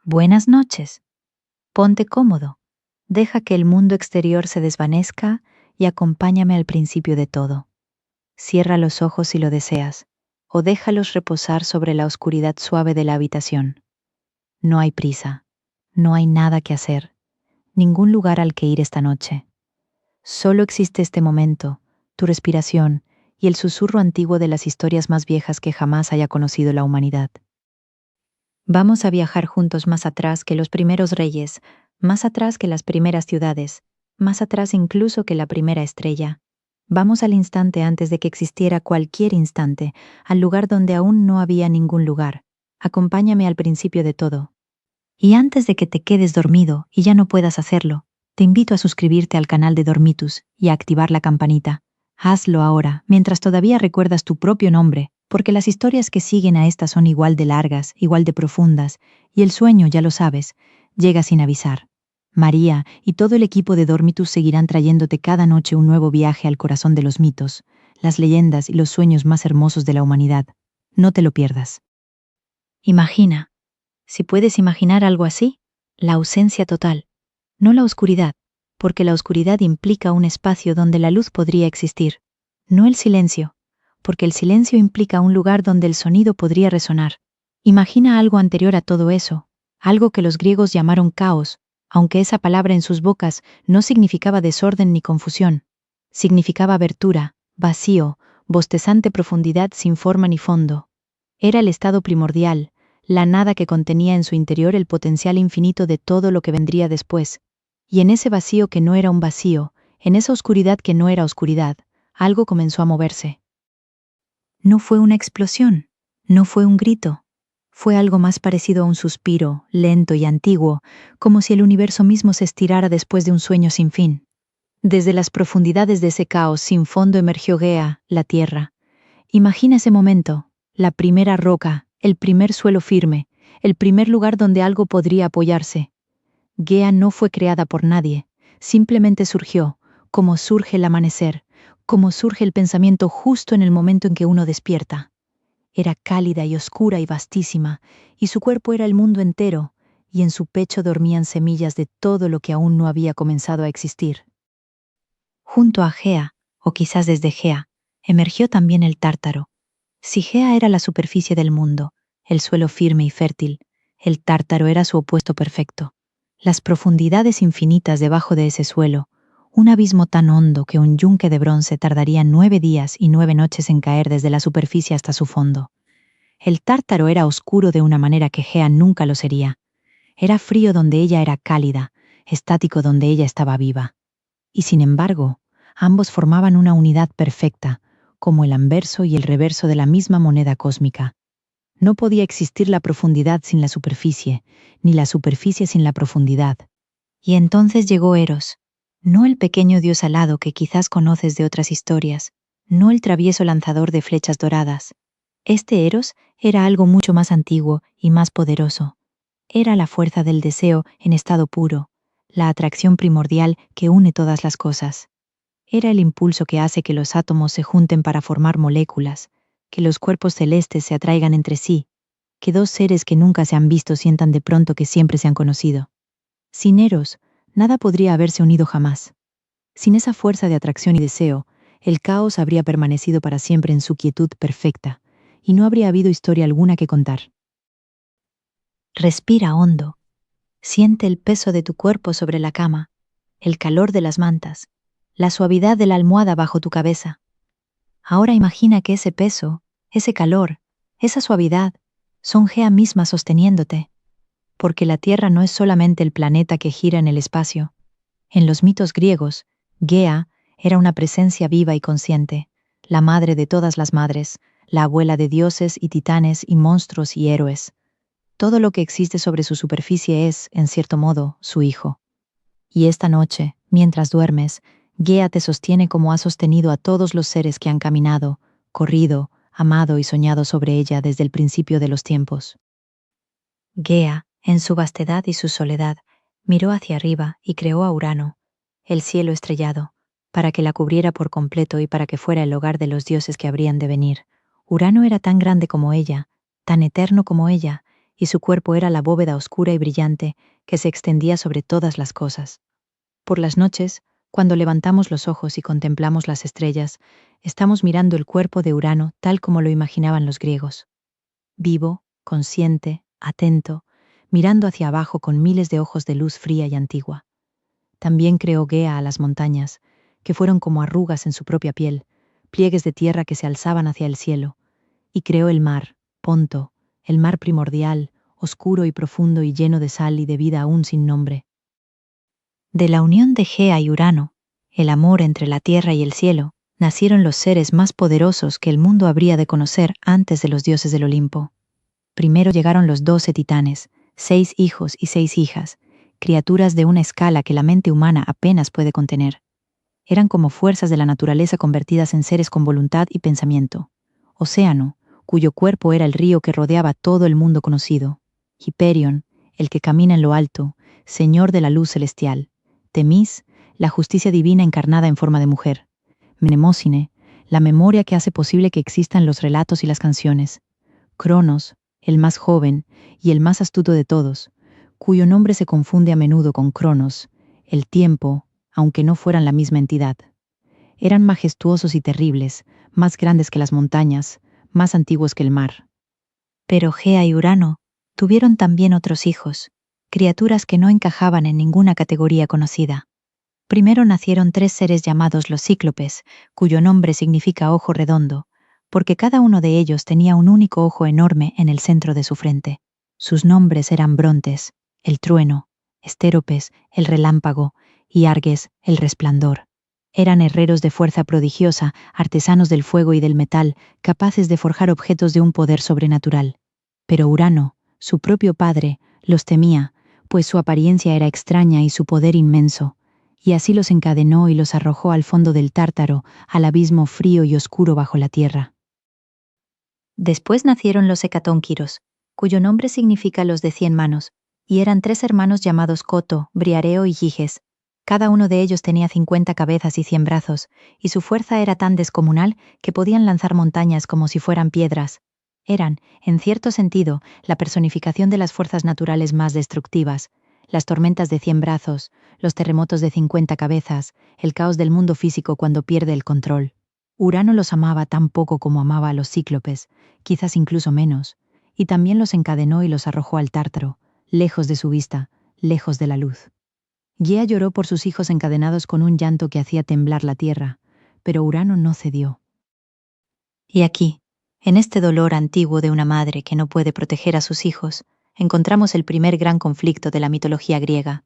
Buenas noches. Ponte cómodo. Deja que el mundo exterior se desvanezca y acompáñame al principio de todo. Cierra los ojos si lo deseas, o déjalos reposar sobre la oscuridad suave de la habitación. No hay prisa, no hay nada que hacer, ningún lugar al que ir esta noche. Solo existe este momento, tu respiración y el susurro antiguo de las historias más viejas que jamás haya conocido la humanidad. Vamos a viajar juntos más atrás que los primeros reyes, más atrás que las primeras ciudades, más atrás incluso que la primera estrella. Vamos al instante antes de que existiera cualquier instante, al lugar donde aún no había ningún lugar. Acompáñame al principio de todo. Y antes de que te quedes dormido y ya no puedas hacerlo, te invito a suscribirte al canal de Dormitus y a activar la campanita. Hazlo ahora, mientras todavía recuerdas tu propio nombre, porque las historias que siguen a estas son igual de largas, igual de profundas, y el sueño, ya lo sabes, llega sin avisar. María y todo el equipo de Dormitus seguirán trayéndote cada noche un nuevo viaje al corazón de los mitos, las leyendas y los sueños más hermosos de la humanidad. No te lo pierdas. Imagina, si puedes imaginar algo así, la ausencia total, no la oscuridad, porque la oscuridad implica un espacio donde la luz podría existir, no el silencio, porque el silencio implica un lugar donde el sonido podría resonar. Imagina algo anterior a todo eso, algo que los griegos llamaron caos, aunque esa palabra en sus bocas no significaba desorden ni confusión. Significaba abertura, vacío, bostezante profundidad sin forma ni fondo. Era el estado primordial, la nada que contenía en su interior el potencial infinito de todo lo que vendría después. Y en ese vacío que no era un vacío, en esa oscuridad que no era oscuridad, algo comenzó a moverse. No fue una explosión, no fue un grito, fue algo más parecido a un suspiro, lento y antiguo, como si el universo mismo se estirara después de un sueño sin fin. Desde las profundidades de ese caos sin fondo emergió Gea, la tierra. Imagina ese momento, la primera roca, el primer suelo firme, el primer lugar donde algo podría apoyarse. Gea no fue creada por nadie, simplemente surgió, como surge el amanecer, como surge el pensamiento justo en el momento en que uno despierta. Era cálida y oscura y vastísima, y su cuerpo era el mundo entero, y en su pecho dormían semillas de todo lo que aún no había comenzado a existir. Junto a Gea, o quizás desde Gea, emergió también el Tártaro. Si Gea era la superficie del mundo, el suelo firme y fértil, el Tártaro era su opuesto perfecto. Las profundidades infinitas debajo de ese suelo, un abismo tan hondo que un yunque de bronce tardaría 9 días y 9 noches en caer desde la superficie hasta su fondo. El Tártaro era oscuro de una manera que Gea nunca lo sería. Era frío donde ella era cálida, estático donde ella estaba viva. Y sin embargo, ambos formaban una unidad perfecta, como el anverso y el reverso de la misma moneda cósmica. No podía existir la profundidad sin la superficie, ni la superficie sin la profundidad. Y entonces llegó Eros, no el pequeño dios alado que quizás conoces de otras historias, no el travieso lanzador de flechas doradas. Este Eros era algo mucho más antiguo y más poderoso. Era la fuerza del deseo en estado puro, la atracción primordial que une todas las cosas. Era el impulso que hace que los átomos se junten para formar moléculas, que los cuerpos celestes se atraigan entre sí, que dos seres que nunca se han visto sientan de pronto que siempre se han conocido. Sin Eros, nada podría haberse unido jamás. Sin esa fuerza de atracción y deseo, el caos habría permanecido para siempre en su quietud perfecta, y no habría habido historia alguna que contar. Respira hondo. Siente el peso de tu cuerpo sobre la cama, el calor de las mantas, la suavidad de la almohada bajo tu cabeza. Ahora imagina que ese peso, ese calor, esa suavidad, son Gea misma sosteniéndote, porque la Tierra no es solamente el planeta que gira en el espacio. En los mitos griegos, Gea era una presencia viva y consciente, la madre de todas las madres, la abuela de dioses y titanes y monstruos y héroes. Todo lo que existe sobre su superficie es, en cierto modo, su hijo. Y esta noche, mientras duermes, Gea te sostiene como ha sostenido a todos los seres que han caminado, corrido, amado y soñado sobre ella desde el principio de los tiempos. Gea, en su vastedad y su soledad, miró hacia arriba y creó a Urano, el cielo estrellado, para que la cubriera por completo y para que fuera el hogar de los dioses que habrían de venir. Urano era tan grande como ella, tan eterno como ella, y su cuerpo era la bóveda oscura y brillante que se extendía sobre todas las cosas. Por las noches, cuando levantamos los ojos y contemplamos las estrellas, estamos mirando el cuerpo de Urano tal como lo imaginaban los griegos. Vivo, consciente, atento, mirando hacia abajo con miles de ojos de luz fría y antigua. También creó Gea a las montañas, que fueron como arrugas en su propia piel, pliegues de tierra que se alzaban hacia el cielo, y creó el mar, Ponto, el mar primordial, oscuro y profundo y lleno de sal y de vida aún sin nombre. De la unión de Gea y Urano, el amor entre la tierra y el cielo, nacieron los seres más poderosos que el mundo habría de conocer antes de los dioses del Olimpo. Primero llegaron los 12 titanes, 6 hijos y 6 hijas, criaturas de una escala que la mente humana apenas puede contener. Eran como fuerzas de la naturaleza convertidas en seres con voluntad y pensamiento. Océano, cuyo cuerpo era el río que rodeaba todo el mundo conocido. Hiperión, el que camina en lo alto, señor de la luz celestial. Temis, la justicia divina encarnada en forma de mujer. Mnemósine, la memoria que hace posible que existan los relatos y las canciones. Cronos, el más joven y el más astuto de todos, cuyo nombre se confunde a menudo con Cronos, el tiempo, aunque no fueran la misma entidad. Eran majestuosos y terribles, más grandes que las montañas, más antiguos que el mar. Pero Gea y Urano tuvieron también otros hijos, criaturas que no encajaban en ninguna categoría conocida. Primero nacieron 3 seres llamados los cíclopes, cuyo nombre significa ojo redondo, porque cada uno de ellos tenía un único ojo enorme en el centro de su frente. Sus nombres eran Brontes, el trueno, Estéropes, el relámpago, y Arges, el resplandor. Eran herreros de fuerza prodigiosa, artesanos del fuego y del metal, capaces de forjar objetos de un poder sobrenatural. Pero Urano, su propio padre, los temía, pues su apariencia era extraña y su poder inmenso, y así los encadenó y los arrojó al fondo del Tártaro, al abismo frío y oscuro bajo la tierra. Después nacieron los hecatónquiros, cuyo nombre significa los de 100 manos, y eran 3 hermanos llamados Coto, Briareo y Giges. Cada uno de ellos tenía 50 cabezas y 100 brazos, y su fuerza era tan descomunal que podían lanzar montañas como si fueran piedras. Eran, en cierto sentido, la personificación de las fuerzas naturales más destructivas, las tormentas de 100 brazos, los terremotos de 50 cabezas, el caos del mundo físico cuando pierde el control. Urano los amaba tan poco como amaba a los cíclopes, quizás incluso menos, y también los encadenó y los arrojó al Tártaro, lejos de su vista, lejos de la luz. Gea lloró por sus hijos encadenados con un llanto que hacía temblar la tierra, pero Urano no cedió. Y aquí, en este dolor antiguo de una madre que no puede proteger a sus hijos, encontramos el primer gran conflicto de la mitología griega,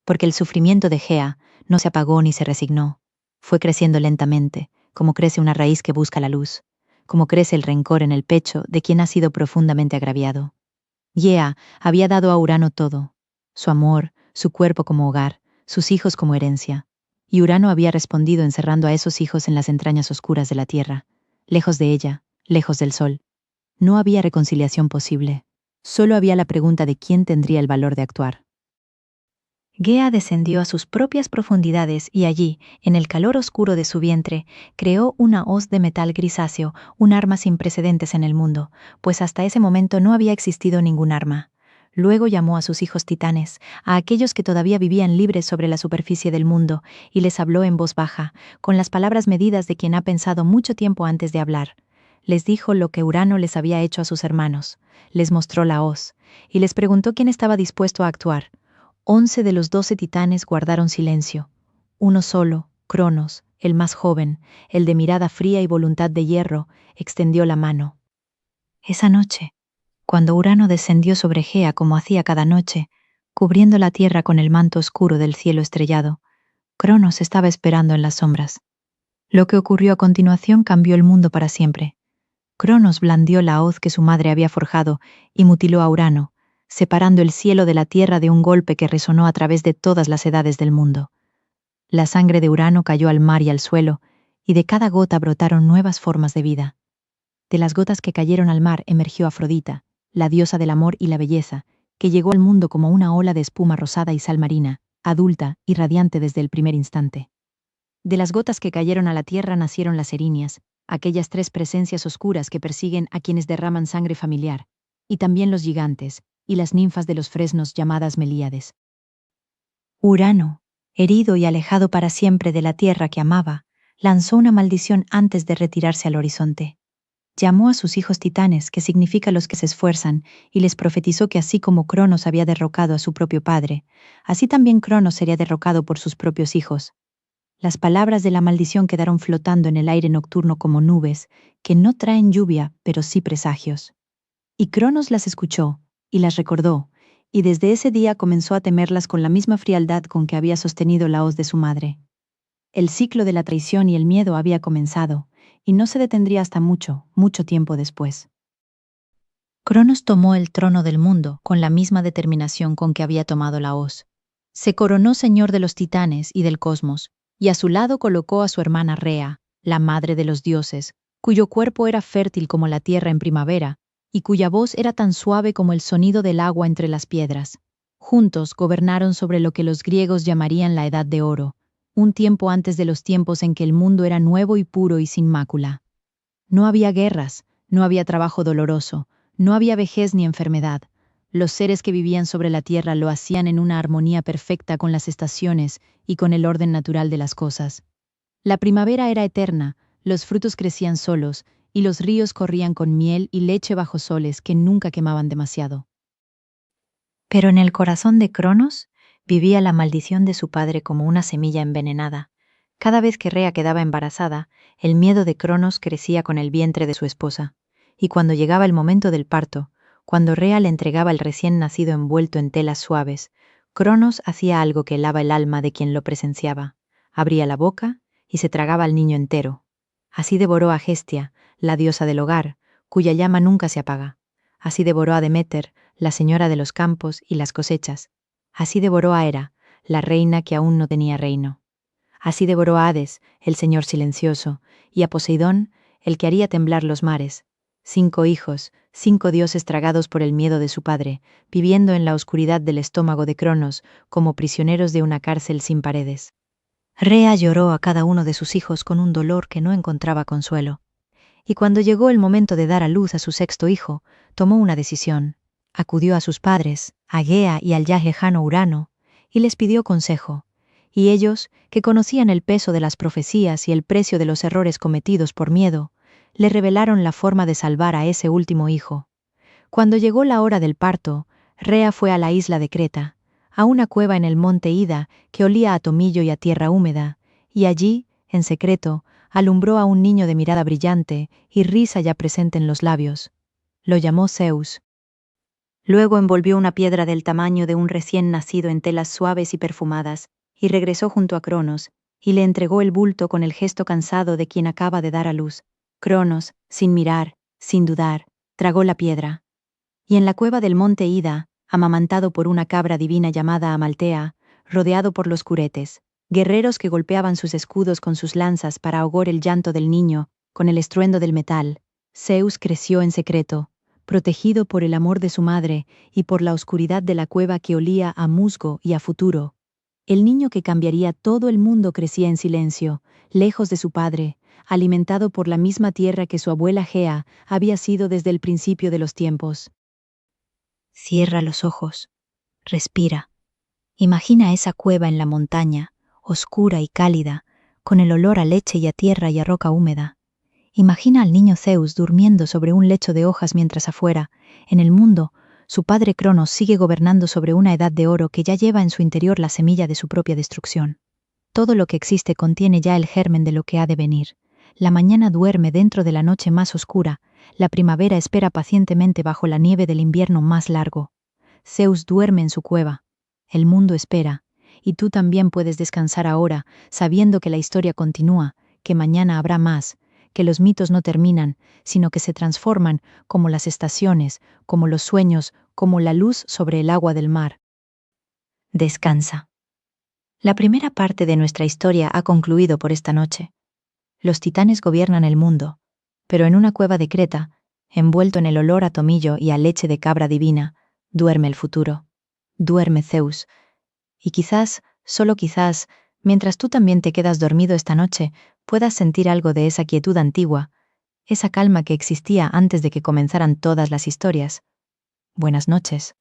porque el sufrimiento de Gea no se apagó ni se resignó, fue creciendo lentamente, como crece una raíz que busca la luz, como crece el rencor en el pecho de quien ha sido profundamente agraviado. Gea había dado a Urano todo, su amor, su cuerpo como hogar, sus hijos como herencia, y Urano había respondido encerrando a esos hijos en las entrañas oscuras de la tierra, lejos de ella, lejos del sol. No había reconciliación posible, solo había la pregunta de quién tendría el valor de actuar. Gea descendió a sus propias profundidades y allí, en el calor oscuro de su vientre, creó una hoz de metal grisáceo, un arma sin precedentes en el mundo, pues hasta ese momento no había existido ningún arma. Luego llamó a sus hijos titanes, a aquellos que todavía vivían libres sobre la superficie del mundo, y les habló en voz baja, con las palabras medidas de quien ha pensado mucho tiempo antes de hablar. Les dijo lo que Urano les había hecho a sus hermanos, les mostró la hoz, y les preguntó quién estaba dispuesto a actuar. 11 de los 12 titanes guardaron silencio. Uno solo, Cronos, el más joven, el de mirada fría y voluntad de hierro, extendió la mano. Esa noche, cuando Urano descendió sobre Gea como hacía cada noche, cubriendo la tierra con el manto oscuro del cielo estrellado, Cronos estaba esperando en las sombras. Lo que ocurrió a continuación cambió el mundo para siempre. Cronos blandió la hoz que su madre había forjado y mutiló a Urano, separando el cielo de la tierra de un golpe que resonó a través de todas las edades del mundo. La sangre de Urano cayó al mar y al suelo, y de cada gota brotaron nuevas formas de vida. De las gotas que cayeron al mar emergió Afrodita, la diosa del amor y la belleza, que llegó al mundo como una ola de espuma rosada y sal marina, adulta y radiante desde el primer instante. De las gotas que cayeron a la tierra nacieron las erinias, aquellas 3 presencias oscuras que persiguen a quienes derraman sangre familiar, y también los gigantes, y las ninfas de los fresnos llamadas Melíades. Urano, herido y alejado para siempre de la tierra que amaba, lanzó una maldición antes de retirarse al horizonte. Llamó a sus hijos titanes, que significa los que se esfuerzan, y les profetizó que así como Cronos había derrocado a su propio padre, así también Cronos sería derrocado por sus propios hijos. Las palabras de la maldición quedaron flotando en el aire nocturno como nubes, que no traen lluvia, pero sí presagios. Y Cronos las escuchó, y las recordó, y desde ese día comenzó a temerlas con la misma frialdad con que había sostenido la hoz de su madre. El ciclo de la traición y el miedo había comenzado, y no se detendría hasta mucho, mucho tiempo después. Cronos tomó el trono del mundo con la misma determinación con que había tomado la hoz. Se coronó señor de los titanes y del cosmos, y a su lado colocó a su hermana Rea, la madre de los dioses, cuyo cuerpo era fértil como la tierra en primavera, y cuya voz era tan suave como el sonido del agua entre las piedras. Juntos gobernaron sobre lo que los griegos llamarían la Edad de Oro, un tiempo antes de los tiempos en que el mundo era nuevo y puro y sin mácula. No había guerras, no había trabajo doloroso, no había vejez ni enfermedad. Los seres que vivían sobre la tierra lo hacían en una armonía perfecta con las estaciones y con el orden natural de las cosas. La primavera era eterna, los frutos crecían solos, y los ríos corrían con miel y leche bajo soles que nunca quemaban demasiado. Pero en el corazón de Cronos vivía la maldición de su padre como una semilla envenenada. Cada vez que Rea quedaba embarazada, el miedo de Cronos crecía con el vientre de su esposa. Y cuando llegaba el momento del parto, cuando Rea le entregaba el recién nacido envuelto en telas suaves, Cronos hacía algo que helaba el alma de quien lo presenciaba. Abría la boca y se tragaba al niño entero. Así devoró a Hestia, la diosa del hogar, cuya llama nunca se apaga. Así devoró a Deméter, la señora de los campos y las cosechas. Así devoró a Hera, la reina que aún no tenía reino. Así devoró a Hades, el señor silencioso, y a Poseidón, el que haría temblar los mares. 5 hijos, 5 dioses tragados por el miedo de su padre, viviendo en la oscuridad del estómago de Cronos, como prisioneros de una cárcel sin paredes. Rea lloró a cada uno de sus hijos con un dolor que no encontraba consuelo. Y cuando llegó el momento de dar a luz a su 6.º hijo, tomó una decisión. Acudió a sus padres, a Gea y al ya lejano Urano, y les pidió consejo. Y ellos, que conocían el peso de las profecías y el precio de los errores cometidos por miedo, le revelaron la forma de salvar a ese último hijo. Cuando llegó la hora del parto, Rea fue a la isla de Creta, a una cueva en el monte Ida que olía a tomillo y a tierra húmeda, y allí, en secreto, alumbró a un niño de mirada brillante y risa ya presente en los labios. Lo llamó Zeus. Luego envolvió una piedra del tamaño de un recién nacido en telas suaves y perfumadas, y regresó junto a Cronos, y le entregó el bulto con el gesto cansado de quien acaba de dar a luz. Cronos, sin mirar, sin dudar, tragó la piedra. Y en la cueva del monte Ida, amamantado por una cabra divina llamada Amaltea, rodeado por los curetes, guerreros que golpeaban sus escudos con sus lanzas para ahogar el llanto del niño, con el estruendo del metal, Zeus creció en secreto, protegido por el amor de su madre y por la oscuridad de la cueva que olía a musgo y a futuro. El niño que cambiaría todo el mundo crecía en silencio, lejos de su padre, alimentado por la misma tierra que su abuela Gea había sido desde el principio de los tiempos. Cierra los ojos. Respira. Imagina esa cueva en la montaña, oscura y cálida, con el olor a leche y a tierra y a roca húmeda. Imagina al niño Zeus durmiendo sobre un lecho de hojas mientras afuera, en el mundo, su padre Cronos sigue gobernando sobre una edad de oro que ya lleva en su interior la semilla de su propia destrucción. Todo lo que existe contiene ya el germen de lo que ha de venir. La mañana duerme dentro de la noche más oscura, la primavera espera pacientemente bajo la nieve del invierno más largo. Zeus duerme en su cueva. El mundo espera, y tú también puedes descansar ahora, sabiendo que la historia continúa, que mañana habrá más, que los mitos no terminan, sino que se transforman como las estaciones, como los sueños, como la luz sobre el agua del mar. Descansa. La primera parte de nuestra historia ha concluido por esta noche. Los titanes gobiernan el mundo, pero en una cueva de Creta, envuelto en el olor a tomillo y a leche de cabra divina, duerme el futuro. Duerme Zeus. Y quizás, solo quizás, mientras tú también te quedas dormido esta noche, puedas sentir algo de esa quietud antigua, esa calma que existía antes de que comenzaran todas las historias. Buenas noches.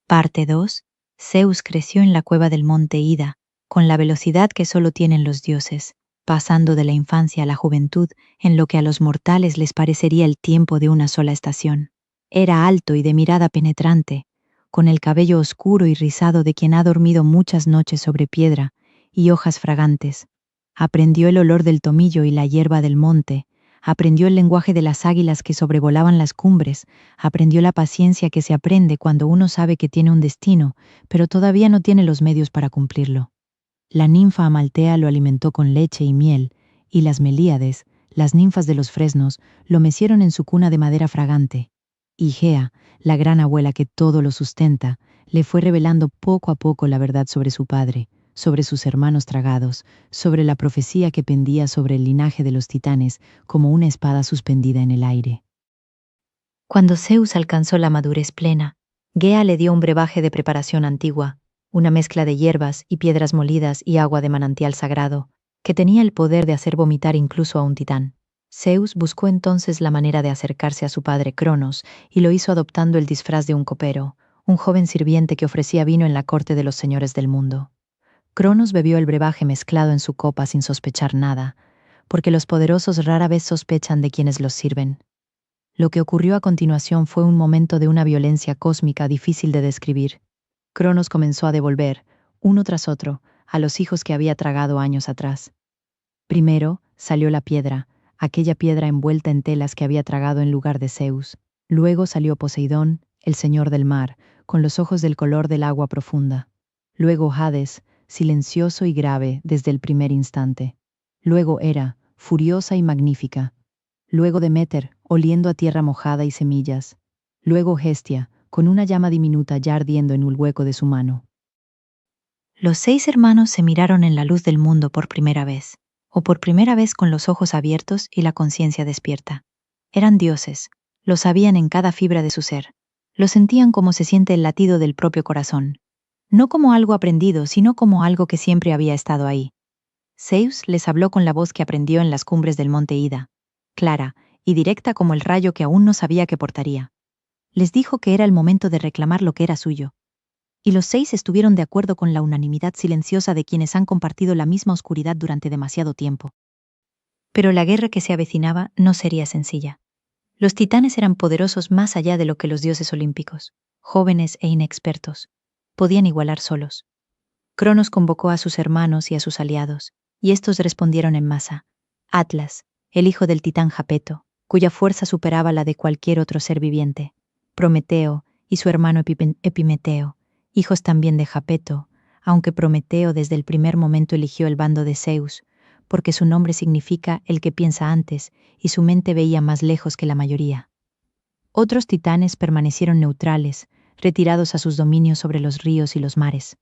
Parte 2. Zeus creció en la cueva del monte Ida, con la velocidad que solo tienen los dioses, pasando de la infancia a la juventud en lo que a los mortales les parecería el tiempo de una sola estación. Era alto y de mirada penetrante, con el cabello oscuro y rizado de quien ha dormido muchas noches sobre piedra y hojas fragantes. Aprendió el olor del tomillo y la hierba del monte, aprendió el lenguaje de las águilas que sobrevolaban las cumbres, aprendió la paciencia que se aprende cuando uno sabe que tiene un destino, pero todavía no tiene los medios para cumplirlo. La ninfa Amaltea lo alimentó con leche y miel, y las Melíades, las ninfas de los fresnos, lo mecieron en su cuna de madera fragante. Y Gea, la gran abuela que todo lo sustenta, le fue revelando poco a poco la verdad sobre su padre, sobre sus hermanos tragados, sobre la profecía que pendía sobre el linaje de los titanes como una espada suspendida en el aire. Cuando Zeus alcanzó la madurez plena, Gea le dio un brebaje de preparación antigua, una mezcla de hierbas y piedras molidas y agua de manantial sagrado, que tenía el poder de hacer vomitar incluso a un titán. Zeus buscó entonces la manera de acercarse a su padre Cronos y lo hizo adoptando el disfraz de un copero, un joven sirviente que ofrecía vino en la corte de los señores del mundo. Cronos bebió el brebaje mezclado en su copa sin sospechar nada, porque los poderosos rara vez sospechan de quienes los sirven. Lo que ocurrió a continuación fue un momento de una violencia cósmica difícil de describir. Cronos comenzó a devolver, uno tras otro, a los hijos que había tragado años atrás. Primero salió la piedra, aquella piedra envuelta en telas que había tragado en lugar de Zeus. Luego salió Poseidón, el señor del mar, con los ojos del color del agua profunda. Luego Hades, silencioso y grave desde el primer instante. Luego Hera, furiosa y magnífica. Luego Deméter, oliendo a tierra mojada y semillas. Luego Hestia, con una llama diminuta ya ardiendo en un hueco de su mano. Los 6 hermanos se miraron en la luz del mundo por primera vez, o por primera vez con los ojos abiertos y la conciencia despierta. Eran dioses, lo sabían en cada fibra de su ser, lo sentían como se siente el latido del propio corazón, no como algo aprendido, sino como algo que siempre había estado ahí. Zeus les habló con la voz que aprendió en las cumbres del monte Ida, clara y directa como el rayo que aún no sabía que portaría. Les dijo que era el momento de reclamar lo que era suyo. Y los 6 estuvieron de acuerdo con la unanimidad silenciosa de quienes han compartido la misma oscuridad durante demasiado tiempo. Pero la guerra que se avecinaba no sería sencilla. Los titanes eran poderosos más allá de lo que los dioses olímpicos, jóvenes e inexpertos, podían igualar solos. Cronos convocó a sus hermanos y a sus aliados, y estos respondieron en masa. Atlas, el hijo del titán Japeto, cuya fuerza superaba la de cualquier otro ser viviente. Prometeo y su hermano Epimeteo, hijos también de Japeto, aunque Prometeo desde el primer momento eligió el bando de Zeus, porque su nombre significa el que piensa antes, y su mente veía más lejos que la mayoría. Otros titanes permanecieron neutrales, retirados a sus dominios sobre los ríos y los mares.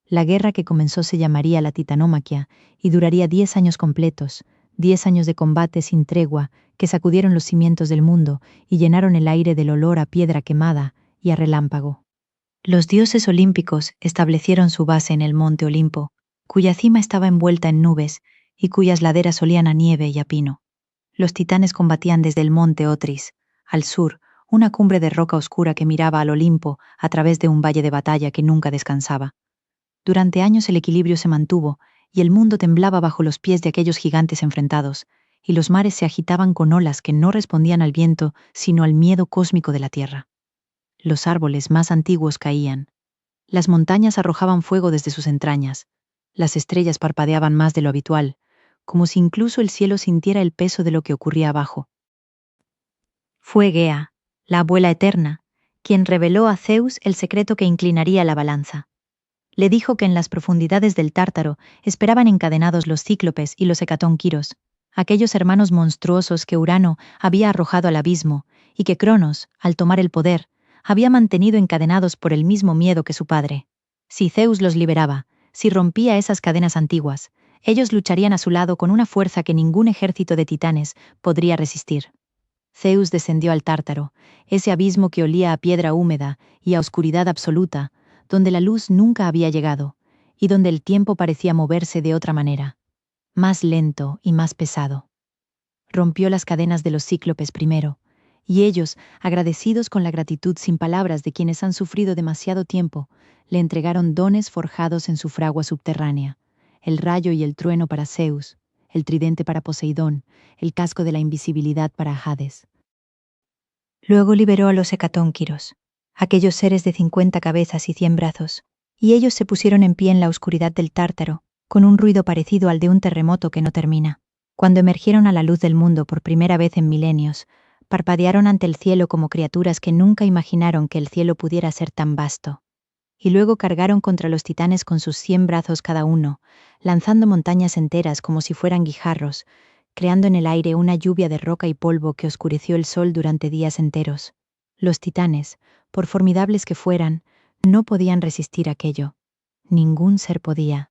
La guerra que comenzó se llamaría la Titanomaquia y duraría 10 años completos, 10 años de combate sin tregua que sacudieron los cimientos del mundo y llenaron el aire del olor a piedra quemada y a relámpago. Los dioses olímpicos establecieron su base en el monte Olimpo, cuya cima estaba envuelta en nubes y cuyas laderas olían a nieve y a pino. Los titanes combatían desde el monte Otris, al sur, una cumbre de roca oscura que miraba al Olimpo a través de un valle de batalla que nunca descansaba. Durante años el equilibrio se mantuvo, y el mundo temblaba bajo los pies de aquellos gigantes enfrentados, y los mares se agitaban con olas que no respondían al viento, sino al miedo cósmico de la tierra. Los árboles más antiguos caían. Las montañas arrojaban fuego desde sus entrañas. Las estrellas parpadeaban más de lo habitual, como si incluso el cielo sintiera el peso de lo que ocurría abajo. Fue Gea, la abuela eterna, quien reveló a Zeus el secreto que inclinaría la balanza. Le dijo que en las profundidades del Tártaro esperaban encadenados los cíclopes y los hecatónquiros, aquellos hermanos monstruosos que Urano había arrojado al abismo, y que Cronos, al tomar el poder, había mantenido encadenados por el mismo miedo que su padre. Si Zeus los liberaba, si rompía esas cadenas antiguas, ellos lucharían a su lado con una fuerza que ningún ejército de titanes podría resistir. Zeus descendió al Tártaro, ese abismo que olía a piedra húmeda y a oscuridad absoluta, donde la luz nunca había llegado, y donde el tiempo parecía moverse de otra manera, más lento y más pesado. Rompió las cadenas de los cíclopes primero, Y ellos, agradecidos con la gratitud sin palabras de quienes han sufrido demasiado tiempo, le entregaron dones forjados en su fragua subterránea: el rayo y el trueno para Zeus, el tridente para Poseidón, el casco de la invisibilidad para Hades. Luego liberó a los hecatónquiros, aquellos seres de 50 cabezas y 100 brazos, y ellos se pusieron en pie en la oscuridad del Tártaro, con un ruido parecido al de un terremoto que no termina. Cuando emergieron a la luz del mundo por primera vez en milenios, parpadearon ante el cielo como criaturas que nunca imaginaron que el cielo pudiera ser tan vasto. Y luego cargaron contra los titanes con sus 100 brazos cada uno, lanzando montañas enteras como si fueran guijarros, creando en el aire una lluvia de roca y polvo que oscureció el sol durante días enteros. Los titanes, por formidables que fueran, no podían resistir aquello. Ningún ser podía.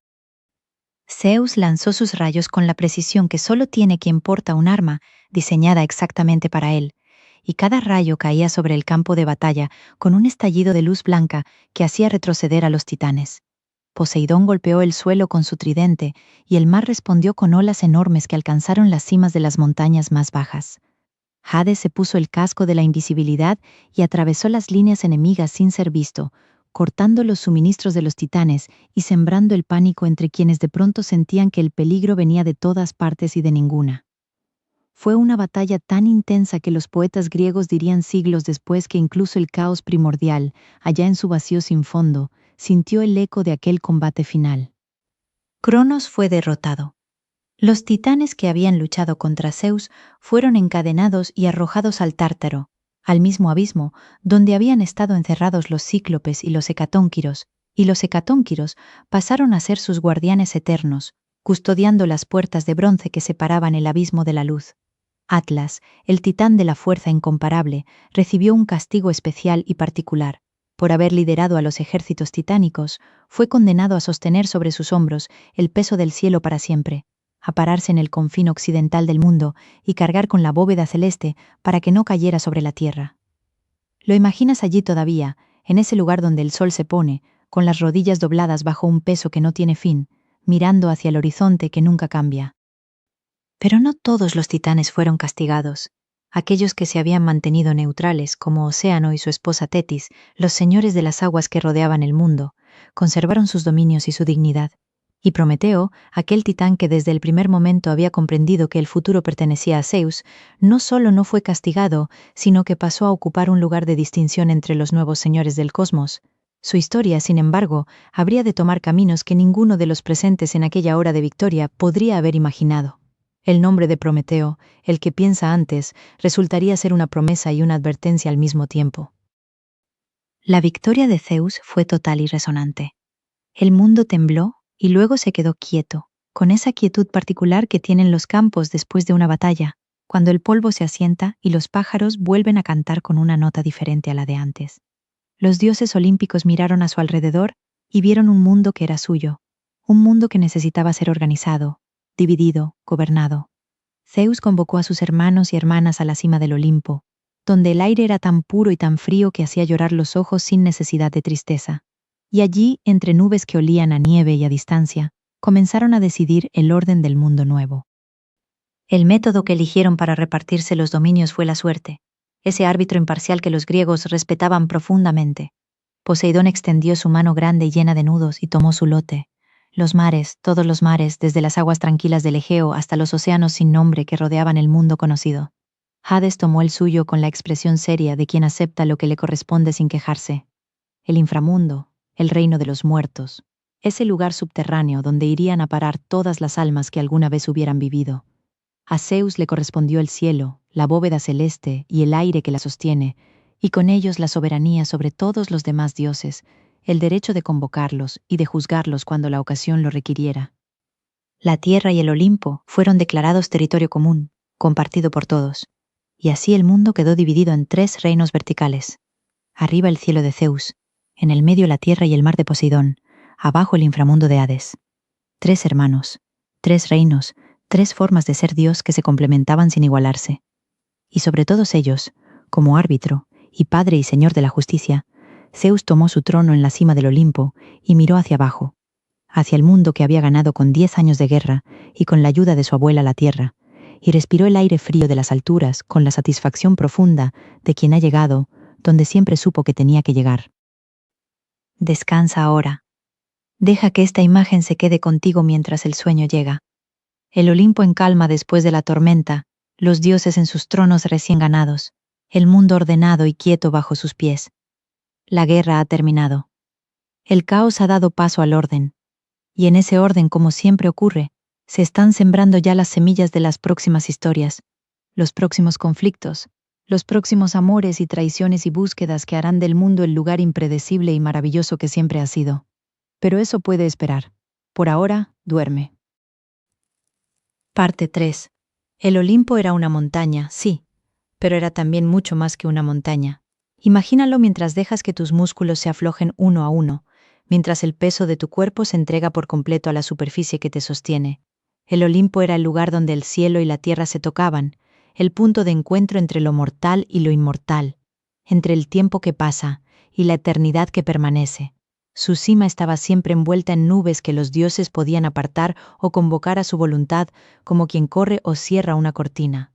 Zeus lanzó sus rayos con la precisión que solo tiene quien porta un arma diseñada exactamente para él, y cada rayo caía sobre el campo de batalla con un estallido de luz blanca que hacía retroceder a los titanes. Poseidón golpeó el suelo con su tridente, y el mar respondió con olas enormes que alcanzaron las cimas de las montañas más bajas. Hades se puso el casco de la invisibilidad y atravesó las líneas enemigas sin ser visto, cortando los suministros de los titanes y sembrando el pánico entre quienes de pronto sentían que el peligro venía de todas partes y de ninguna. Fue una batalla tan intensa que los poetas griegos dirían siglos después que incluso el caos primordial, allá en su vacío sin fondo, sintió el eco de aquel combate final. Cronos fue derrotado. Los titanes que habían luchado contra Zeus fueron encadenados y arrojados al Tártaro, al mismo abismo donde habían estado encerrados los cíclopes y los hecatónquiros, y los hecatónquiros pasaron a ser sus guardianes eternos, custodiando las puertas de bronce que separaban el abismo de la luz. Atlas, el titán de la fuerza incomparable, recibió un castigo especial y particular. Por haber liderado a los ejércitos titánicos, fue condenado a sostener sobre sus hombros el peso del cielo para siempre, a pararse en el confín occidental del mundo y cargar con la bóveda celeste para que no cayera sobre la tierra. Lo imaginas allí todavía, en ese lugar donde el sol se pone, con las rodillas dobladas bajo un peso que no tiene fin, mirando hacia el horizonte que nunca cambia. Pero no todos los titanes fueron castigados. Aquellos que se habían mantenido neutrales, como Océano y su esposa Tetis, los señores de las aguas que rodeaban el mundo, conservaron sus dominios y su dignidad. Y Prometeo, aquel titán que desde el primer momento había comprendido que el futuro pertenecía a Zeus, no solo no fue castigado, sino que pasó a ocupar un lugar de distinción entre los nuevos señores del cosmos. Su historia, sin embargo, habría de tomar caminos que ninguno de los presentes en aquella hora de victoria podría haber imaginado. El nombre de Prometeo, el que piensa antes, resultaría ser una promesa y una advertencia al mismo tiempo. La victoria de Zeus fue total y resonante. El mundo tembló y luego se quedó quieto, con esa quietud particular que tienen los campos después de una batalla, cuando el polvo se asienta y los pájaros vuelven a cantar con una nota diferente a la de antes. Los dioses olímpicos miraron a su alrededor y vieron un mundo que era suyo, un mundo que necesitaba ser organizado, dividido, gobernado. Zeus convocó a sus hermanos y hermanas a la cima del Olimpo, donde el aire era tan puro y tan frío que hacía llorar los ojos sin necesidad de tristeza. Y allí, entre nubes que olían a nieve y a distancia, comenzaron a decidir el orden del mundo nuevo. El método que eligieron para repartirse los dominios fue la suerte, ese árbitro imparcial que los griegos respetaban profundamente. Poseidón extendió su mano grande y llena de nudos y tomó su lote. Los mares, todos los mares, desde las aguas tranquilas del Egeo hasta los océanos sin nombre que rodeaban el mundo conocido. Hades tomó el suyo con la expresión seria de quien acepta lo que le corresponde sin quejarse. El inframundo, el reino de los muertos, ese lugar subterráneo donde irían a parar todas las almas que alguna vez hubieran vivido. A Zeus le correspondió el cielo, la bóveda celeste y el aire que la sostiene, y con ellos la soberanía sobre todos los demás dioses, el derecho de convocarlos y de juzgarlos cuando la ocasión lo requiriera. La tierra y el Olimpo fueron declarados territorio común, compartido por todos, y así el mundo quedó dividido en 3 reinos verticales. Arriba el cielo de Zeus, en el medio la tierra y el mar de Poseidón, abajo el inframundo de Hades. 3 hermanos, 3 reinos, 3 formas de ser Dios que se complementaban sin igualarse. Y sobre todos ellos, como árbitro, y padre y señor de la justicia, Zeus tomó su trono en la cima del Olimpo y miró hacia abajo, hacia el mundo que había ganado con 10 años de guerra y con la ayuda de su abuela la tierra, y respiró el aire frío de las alturas con la satisfacción profunda de quien ha llegado donde siempre supo que tenía que llegar. Descansa ahora. Deja que esta imagen se quede contigo mientras el sueño llega. El Olimpo en calma después de la tormenta, los dioses en sus tronos recién ganados, el mundo ordenado y quieto bajo sus pies. La guerra ha terminado. El caos ha dado paso al orden, y en ese orden, como siempre ocurre, se están sembrando ya las semillas de las próximas historias, los próximos conflictos, los próximos amores y traiciones y búsquedas que harán del mundo el lugar impredecible y maravilloso que siempre ha sido. Pero eso puede esperar. Por ahora, duerme. Parte 3. El Olimpo era una montaña, sí, pero era también mucho más que una montaña. Imagínalo mientras dejas que tus músculos se aflojen uno a uno, mientras el peso de tu cuerpo se entrega por completo a la superficie que te sostiene. El Olimpo era el lugar donde el cielo y la tierra se tocaban, el punto de encuentro entre lo mortal y lo inmortal, entre el tiempo que pasa y la eternidad que permanece. Su cima estaba siempre envuelta en nubes que los dioses podían apartar o convocar a su voluntad, como quien corre o cierra una cortina.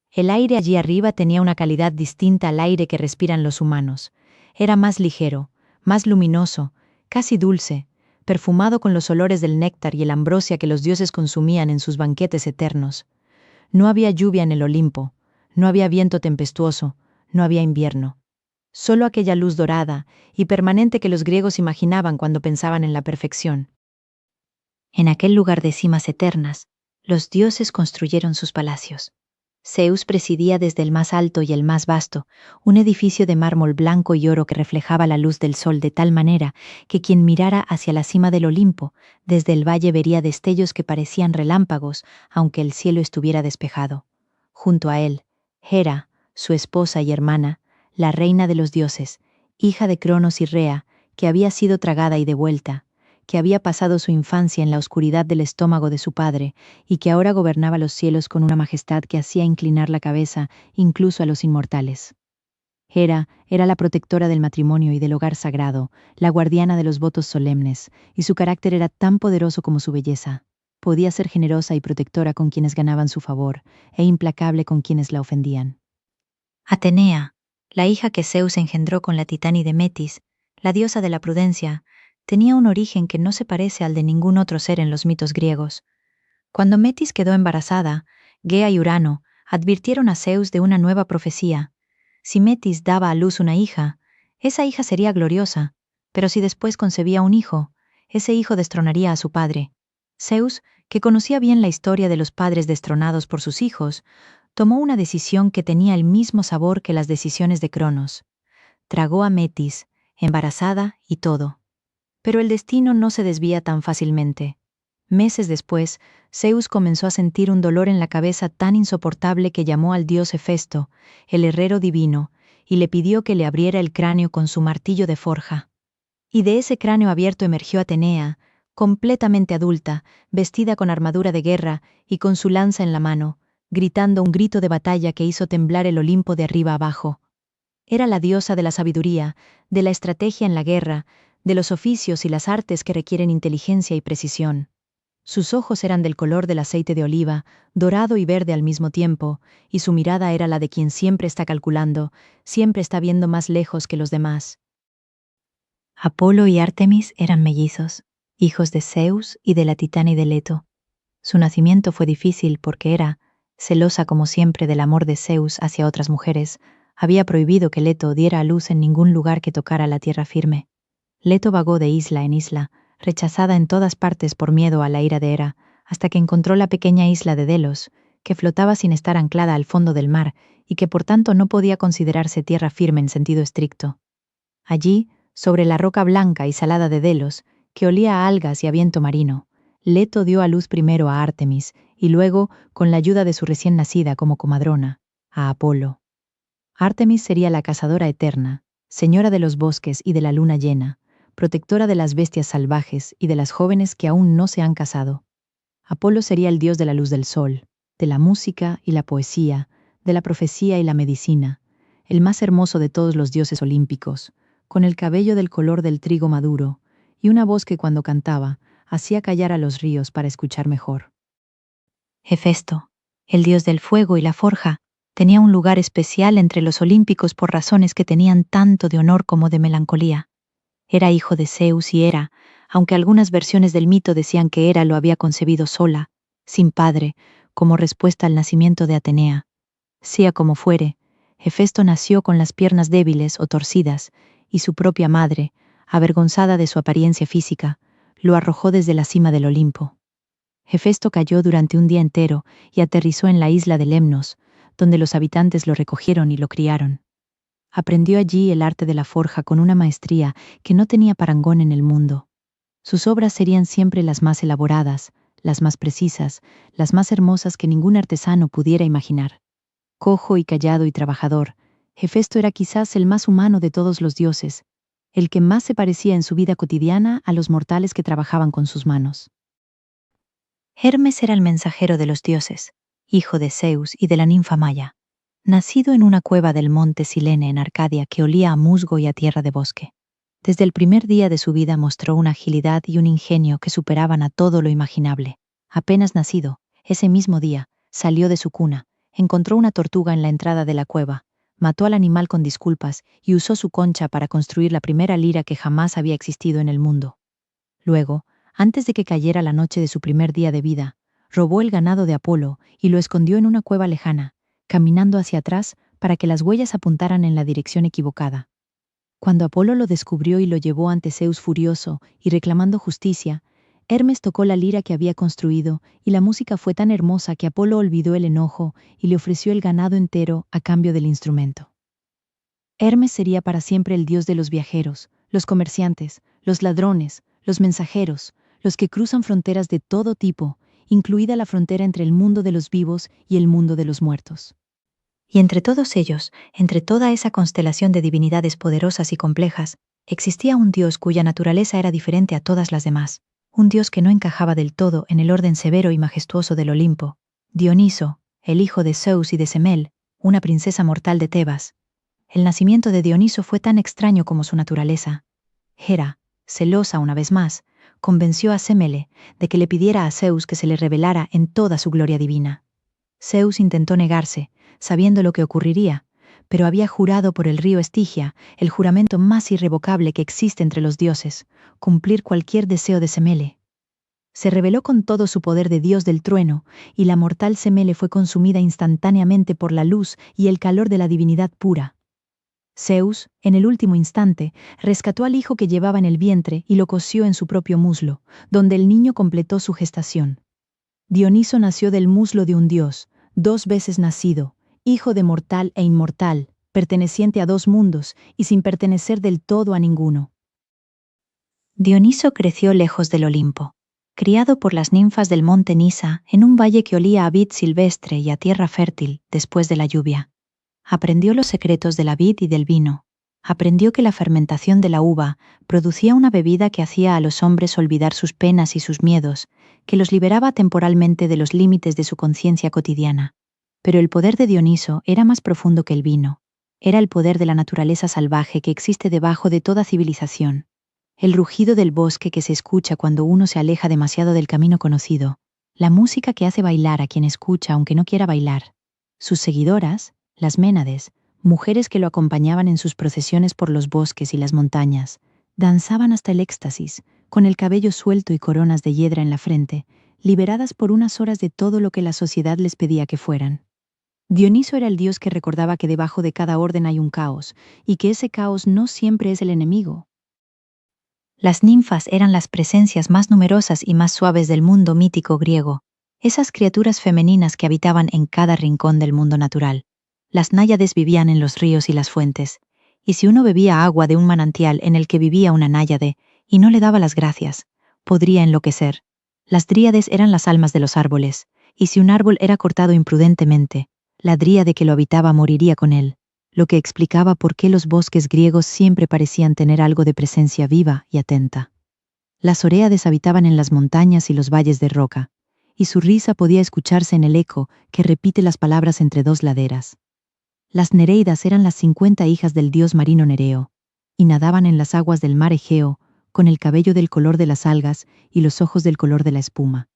El aire allí arriba tenía una calidad distinta al aire que respiran los humanos. Era más ligero, más luminoso, casi dulce, perfumado con los olores del néctar y el ambrosia que los dioses consumían en sus banquetes eternos. No había lluvia en el Olimpo, no había viento tempestuoso, no había invierno. Solo aquella luz dorada y permanente que los griegos imaginaban cuando pensaban en la perfección. En aquel lugar de cimas eternas, los dioses construyeron sus palacios. Zeus presidía desde el más alto y el más vasto, un edificio de mármol blanco y oro que reflejaba la luz del sol de tal manera que quien mirara hacia la cima del Olimpo, desde el valle vería destellos que parecían relámpagos, aunque el cielo estuviera despejado. Junto a él, Hera, su esposa y hermana, la reina de los dioses, hija de Cronos y Rea, que había sido tragada y devuelta, que había pasado su infancia en la oscuridad del estómago de su padre y que ahora gobernaba los cielos con una majestad que hacía inclinar la cabeza incluso a los inmortales. Hera era la protectora del matrimonio y del hogar sagrado, la guardiana de los votos solemnes, y su carácter era tan poderoso como su belleza. Podía ser generosa y protectora con quienes ganaban su favor, e implacable con quienes la ofendían. Atenea, la hija que Zeus engendró con la titánide Metis, la diosa de la prudencia, tenía un origen que no se parece al de ningún otro ser en los mitos griegos. Cuando Metis quedó embarazada, Gea y Urano advirtieron a Zeus de una nueva profecía. Si Metis daba a luz una hija, esa hija sería gloriosa, pero si después concebía un hijo, ese hijo destronaría a su padre. Zeus, que conocía bien la historia de los padres destronados por sus hijos, tomó una decisión que tenía el mismo sabor que las decisiones de Cronos. Tragó a Metis, embarazada y todo. Pero el destino no se desvía tan fácilmente. Meses después, Zeus comenzó a sentir un dolor en la cabeza tan insoportable que llamó al dios Hefesto, el herrero divino, y le pidió que le abriera el cráneo con su martillo de forja. Y de ese cráneo abierto emergió Atenea, completamente adulta, vestida con armadura de guerra y con su lanza en la mano, gritando un grito de batalla que hizo temblar el Olimpo de arriba abajo. Era la diosa de la sabiduría, de la estrategia en la guerra, de los oficios y las artes que requieren inteligencia y precisión. Sus ojos eran del color del aceite de oliva, dorado y verde al mismo tiempo, y su mirada era la de quien siempre está calculando, siempre está viendo más lejos que los demás. Apolo y Artemis eran mellizos, hijos de Zeus y de la titánide Leto. Su nacimiento fue difícil porque Hera, celosa como siempre del amor de Zeus hacia otras mujeres, había prohibido que Leto diera a luz en ningún lugar que tocara la tierra firme. Leto vagó de isla en isla, rechazada en todas partes por miedo a la ira de Hera, hasta que encontró la pequeña isla de Delos, que flotaba sin estar anclada al fondo del mar y que por tanto no podía considerarse tierra firme en sentido estricto. Allí, sobre la roca blanca y salada de Delos, que olía a algas y a viento marino, Leto dio a luz primero a Artemis y luego, con la ayuda de su recién nacida como comadrona, a Apolo. Artemis sería la cazadora eterna, señora de los bosques y de la luna llena, protectora de las bestias salvajes y de las jóvenes que aún no se han casado. Apolo sería el dios de la luz del sol, de la música y la poesía, de la profecía y la medicina, el más hermoso de todos los dioses olímpicos, con el cabello del color del trigo maduro y una voz que cuando cantaba hacía callar a los ríos para escuchar mejor. Hefesto, El dios del fuego y la forja tenía un lugar especial entre los olímpicos por razones que tenían tanto de honor como de melancolía. Era hijo de Zeus y Hera, aunque algunas versiones del mito decían que Hera lo había concebido sola, sin padre, como respuesta al nacimiento de Atenea. Sea como fuere, Hefesto nació con las piernas débiles o torcidas, y su propia madre, avergonzada de su apariencia física, lo arrojó desde la cima del Olimpo. Hefesto cayó durante un día entero y aterrizó en la isla de Lemnos, donde los habitantes lo recogieron y lo criaron. Aprendió allí el arte de la forja con una maestría que no tenía parangón en el mundo. Sus obras serían siempre las más elaboradas, las más precisas, las más hermosas que ningún artesano pudiera imaginar. Cojo y callado y trabajador, Hefesto era quizás el más humano de todos los dioses, el que más se parecía en su vida cotidiana a los mortales que trabajaban con sus manos. Hermes era el mensajero de los dioses, hijo de Zeus y de la ninfa Maya, nacido en una cueva del monte Silene en Arcadia que olía a musgo y a tierra de bosque. Desde el primer día de su vida mostró una agilidad y un ingenio que superaban a todo lo imaginable. Apenas nacido, ese mismo día, salió de su cuna, encontró una tortuga en la entrada de la cueva, mató al animal con disculpas y usó su concha para construir la primera lira que jamás había existido en el mundo. Luego, antes de que cayera la noche de su primer día de vida, robó el ganado de Apolo y lo escondió en una cueva lejana, caminando hacia atrás para que las huellas apuntaran en la dirección equivocada. Cuando Apolo lo descubrió y lo llevó ante Zeus furioso y reclamando justicia, Hermes tocó la lira que había construido y la música fue tan hermosa que Apolo olvidó el enojo y le ofreció el ganado entero a cambio del instrumento. Hermes sería para siempre el dios de los viajeros, los comerciantes, los ladrones, los mensajeros, los que cruzan fronteras de todo tipo, incluida la frontera entre el mundo de los vivos y el mundo de los muertos. Y entre todos ellos, entre toda esa constelación de divinidades poderosas y complejas, existía un dios cuya naturaleza era diferente a todas las demás, un dios que no encajaba del todo en el orden severo y majestuoso del Olimpo, Dioniso, el hijo de Zeus y de Semele, una princesa mortal de Tebas. El nacimiento de Dioniso fue tan extraño como su naturaleza. Hera, celosa una vez más, convenció a Semele de que le pidiera a Zeus que se le revelara en toda su gloria divina. Zeus intentó negarse, sabiendo lo que ocurriría, pero había jurado por el río Estigia, el juramento más irrevocable que existe entre los dioses, cumplir cualquier deseo de Semele. Se reveló con todo su poder de dios del trueno, y la mortal Semele fue consumida instantáneamente por la luz y el calor de la divinidad pura. Zeus, en el último instante, rescató al hijo que llevaba en el vientre y lo cosió en su propio muslo, donde el niño completó su gestación. Dioniso nació del muslo de un dios, 2 veces nacido, hijo de mortal e inmortal, perteneciente a 2 mundos y sin pertenecer del todo a ninguno. Dioniso creció lejos del Olimpo, criado por las ninfas del monte Nisa en un valle que olía a vid silvestre y a tierra fértil después de la lluvia. Aprendió los secretos de la vid y del vino. Aprendió que la fermentación de la uva producía una bebida que hacía a los hombres olvidar sus penas y sus miedos, que los liberaba temporalmente de los límites de su conciencia cotidiana. Pero el poder de Dioniso era más profundo que el vino. Era el poder de la naturaleza salvaje que existe debajo de toda civilización. El rugido del bosque que se escucha cuando uno se aleja demasiado del camino conocido. La música que hace bailar a quien escucha aunque no quiera bailar. Sus seguidoras, las Ménades, mujeres que lo acompañaban en sus procesiones por los bosques y las montañas, danzaban hasta el éxtasis, con el cabello suelto y coronas de hiedra en la frente, liberadas por unas horas de todo lo que la sociedad les pedía que fueran. Dioniso era el dios que recordaba que debajo de cada orden hay un caos, y que ese caos no siempre es el enemigo. Las ninfas eran las presencias más numerosas y más suaves del mundo mítico griego, esas criaturas femeninas que habitaban en cada rincón del mundo natural. Las náyades vivían en los ríos y las fuentes, y si uno bebía agua de un manantial en el que vivía una náyade y no le daba las gracias, podría enloquecer. Las dríades eran las almas de los árboles, y si un árbol era cortado imprudentemente, la dríade que lo habitaba moriría con él, lo que explicaba por qué los bosques griegos siempre parecían tener algo de presencia viva y atenta. Las oréades habitaban en las montañas y los valles de roca, y su risa podía escucharse en el eco que repite las palabras entre 2 laderas. Las Nereidas eran las 50 hijas del dios marino Nereo, y nadaban en las aguas del mar Egeo, con el cabello del color de las algas y los ojos del color de la espuma.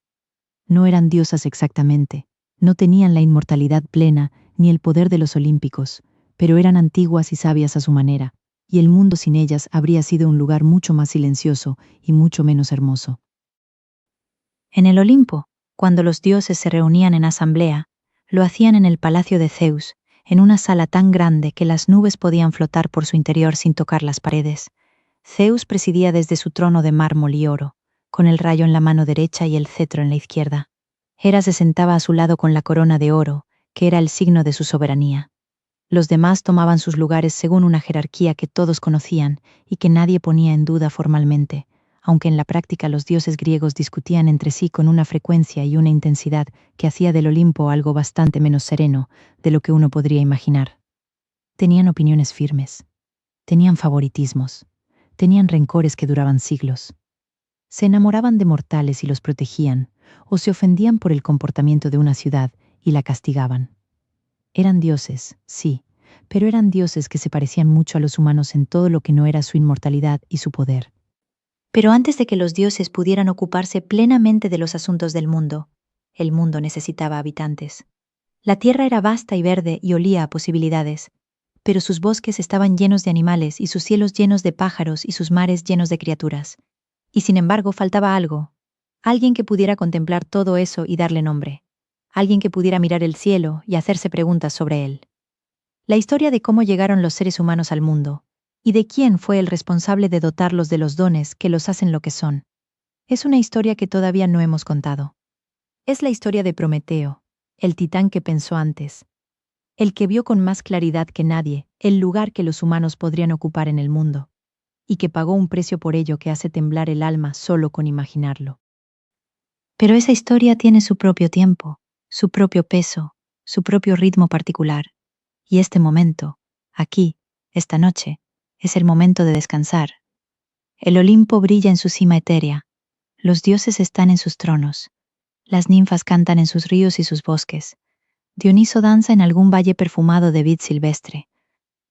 No eran diosas exactamente, No tenían la inmortalidad plena ni el poder de los olímpicos, pero eran antiguas y sabias a su manera, y el mundo sin ellas habría sido un lugar mucho más silencioso y mucho menos hermoso. En el Olimpo, cuando los dioses se reunían en asamblea, lo hacían en el palacio de Zeus, en una sala tan grande que las nubes podían flotar por su interior sin tocar las paredes. Zeus presidía desde su trono de mármol y oro, con el rayo en la mano derecha y el cetro en la izquierda. Hera se sentaba a su lado con la corona de oro, que era el signo de su soberanía. Los demás tomaban sus lugares según una jerarquía que todos conocían y que nadie ponía en duda formalmente, aunque en la práctica los dioses griegos discutían entre sí con una frecuencia y una intensidad que hacía del Olimpo algo bastante menos sereno de lo que uno podría imaginar. Tenían opiniones firmes, tenían favoritismos, tenían rencores que duraban siglos. Se enamoraban de mortales y los protegían, o se ofendían por el comportamiento de una ciudad y la castigaban. Eran dioses, sí, pero eran dioses que se parecían mucho a los humanos en todo lo que no era su inmortalidad y su poder. Pero antes de que los dioses pudieran ocuparse plenamente de los asuntos del mundo, el mundo necesitaba habitantes. La tierra era vasta y verde y olía a posibilidades, pero sus bosques estaban llenos de animales y sus cielos llenos de pájaros y sus mares llenos de criaturas. Y sin embargo faltaba algo, alguien que pudiera contemplar todo eso y darle nombre, alguien que pudiera mirar el cielo y hacerse preguntas sobre él. La historia de cómo llegaron los seres humanos al mundo, y de quién fue el responsable de dotarlos de los dones que los hacen lo que son, es una historia que todavía no hemos contado. Es la historia de Prometeo, el titán que pensó antes, el que vio con más claridad que nadie el lugar que los humanos podrían ocupar en el mundo, y que pagó un precio por ello que hace temblar el alma solo con imaginarlo. Pero esa historia tiene su propio tiempo, su propio peso, su propio ritmo particular. Y este momento, aquí, esta noche, es el momento de descansar. El Olimpo brilla en su cima etérea, los dioses están en sus tronos, las ninfas cantan en sus ríos y sus bosques, Dioniso danza en algún valle perfumado de vid silvestre.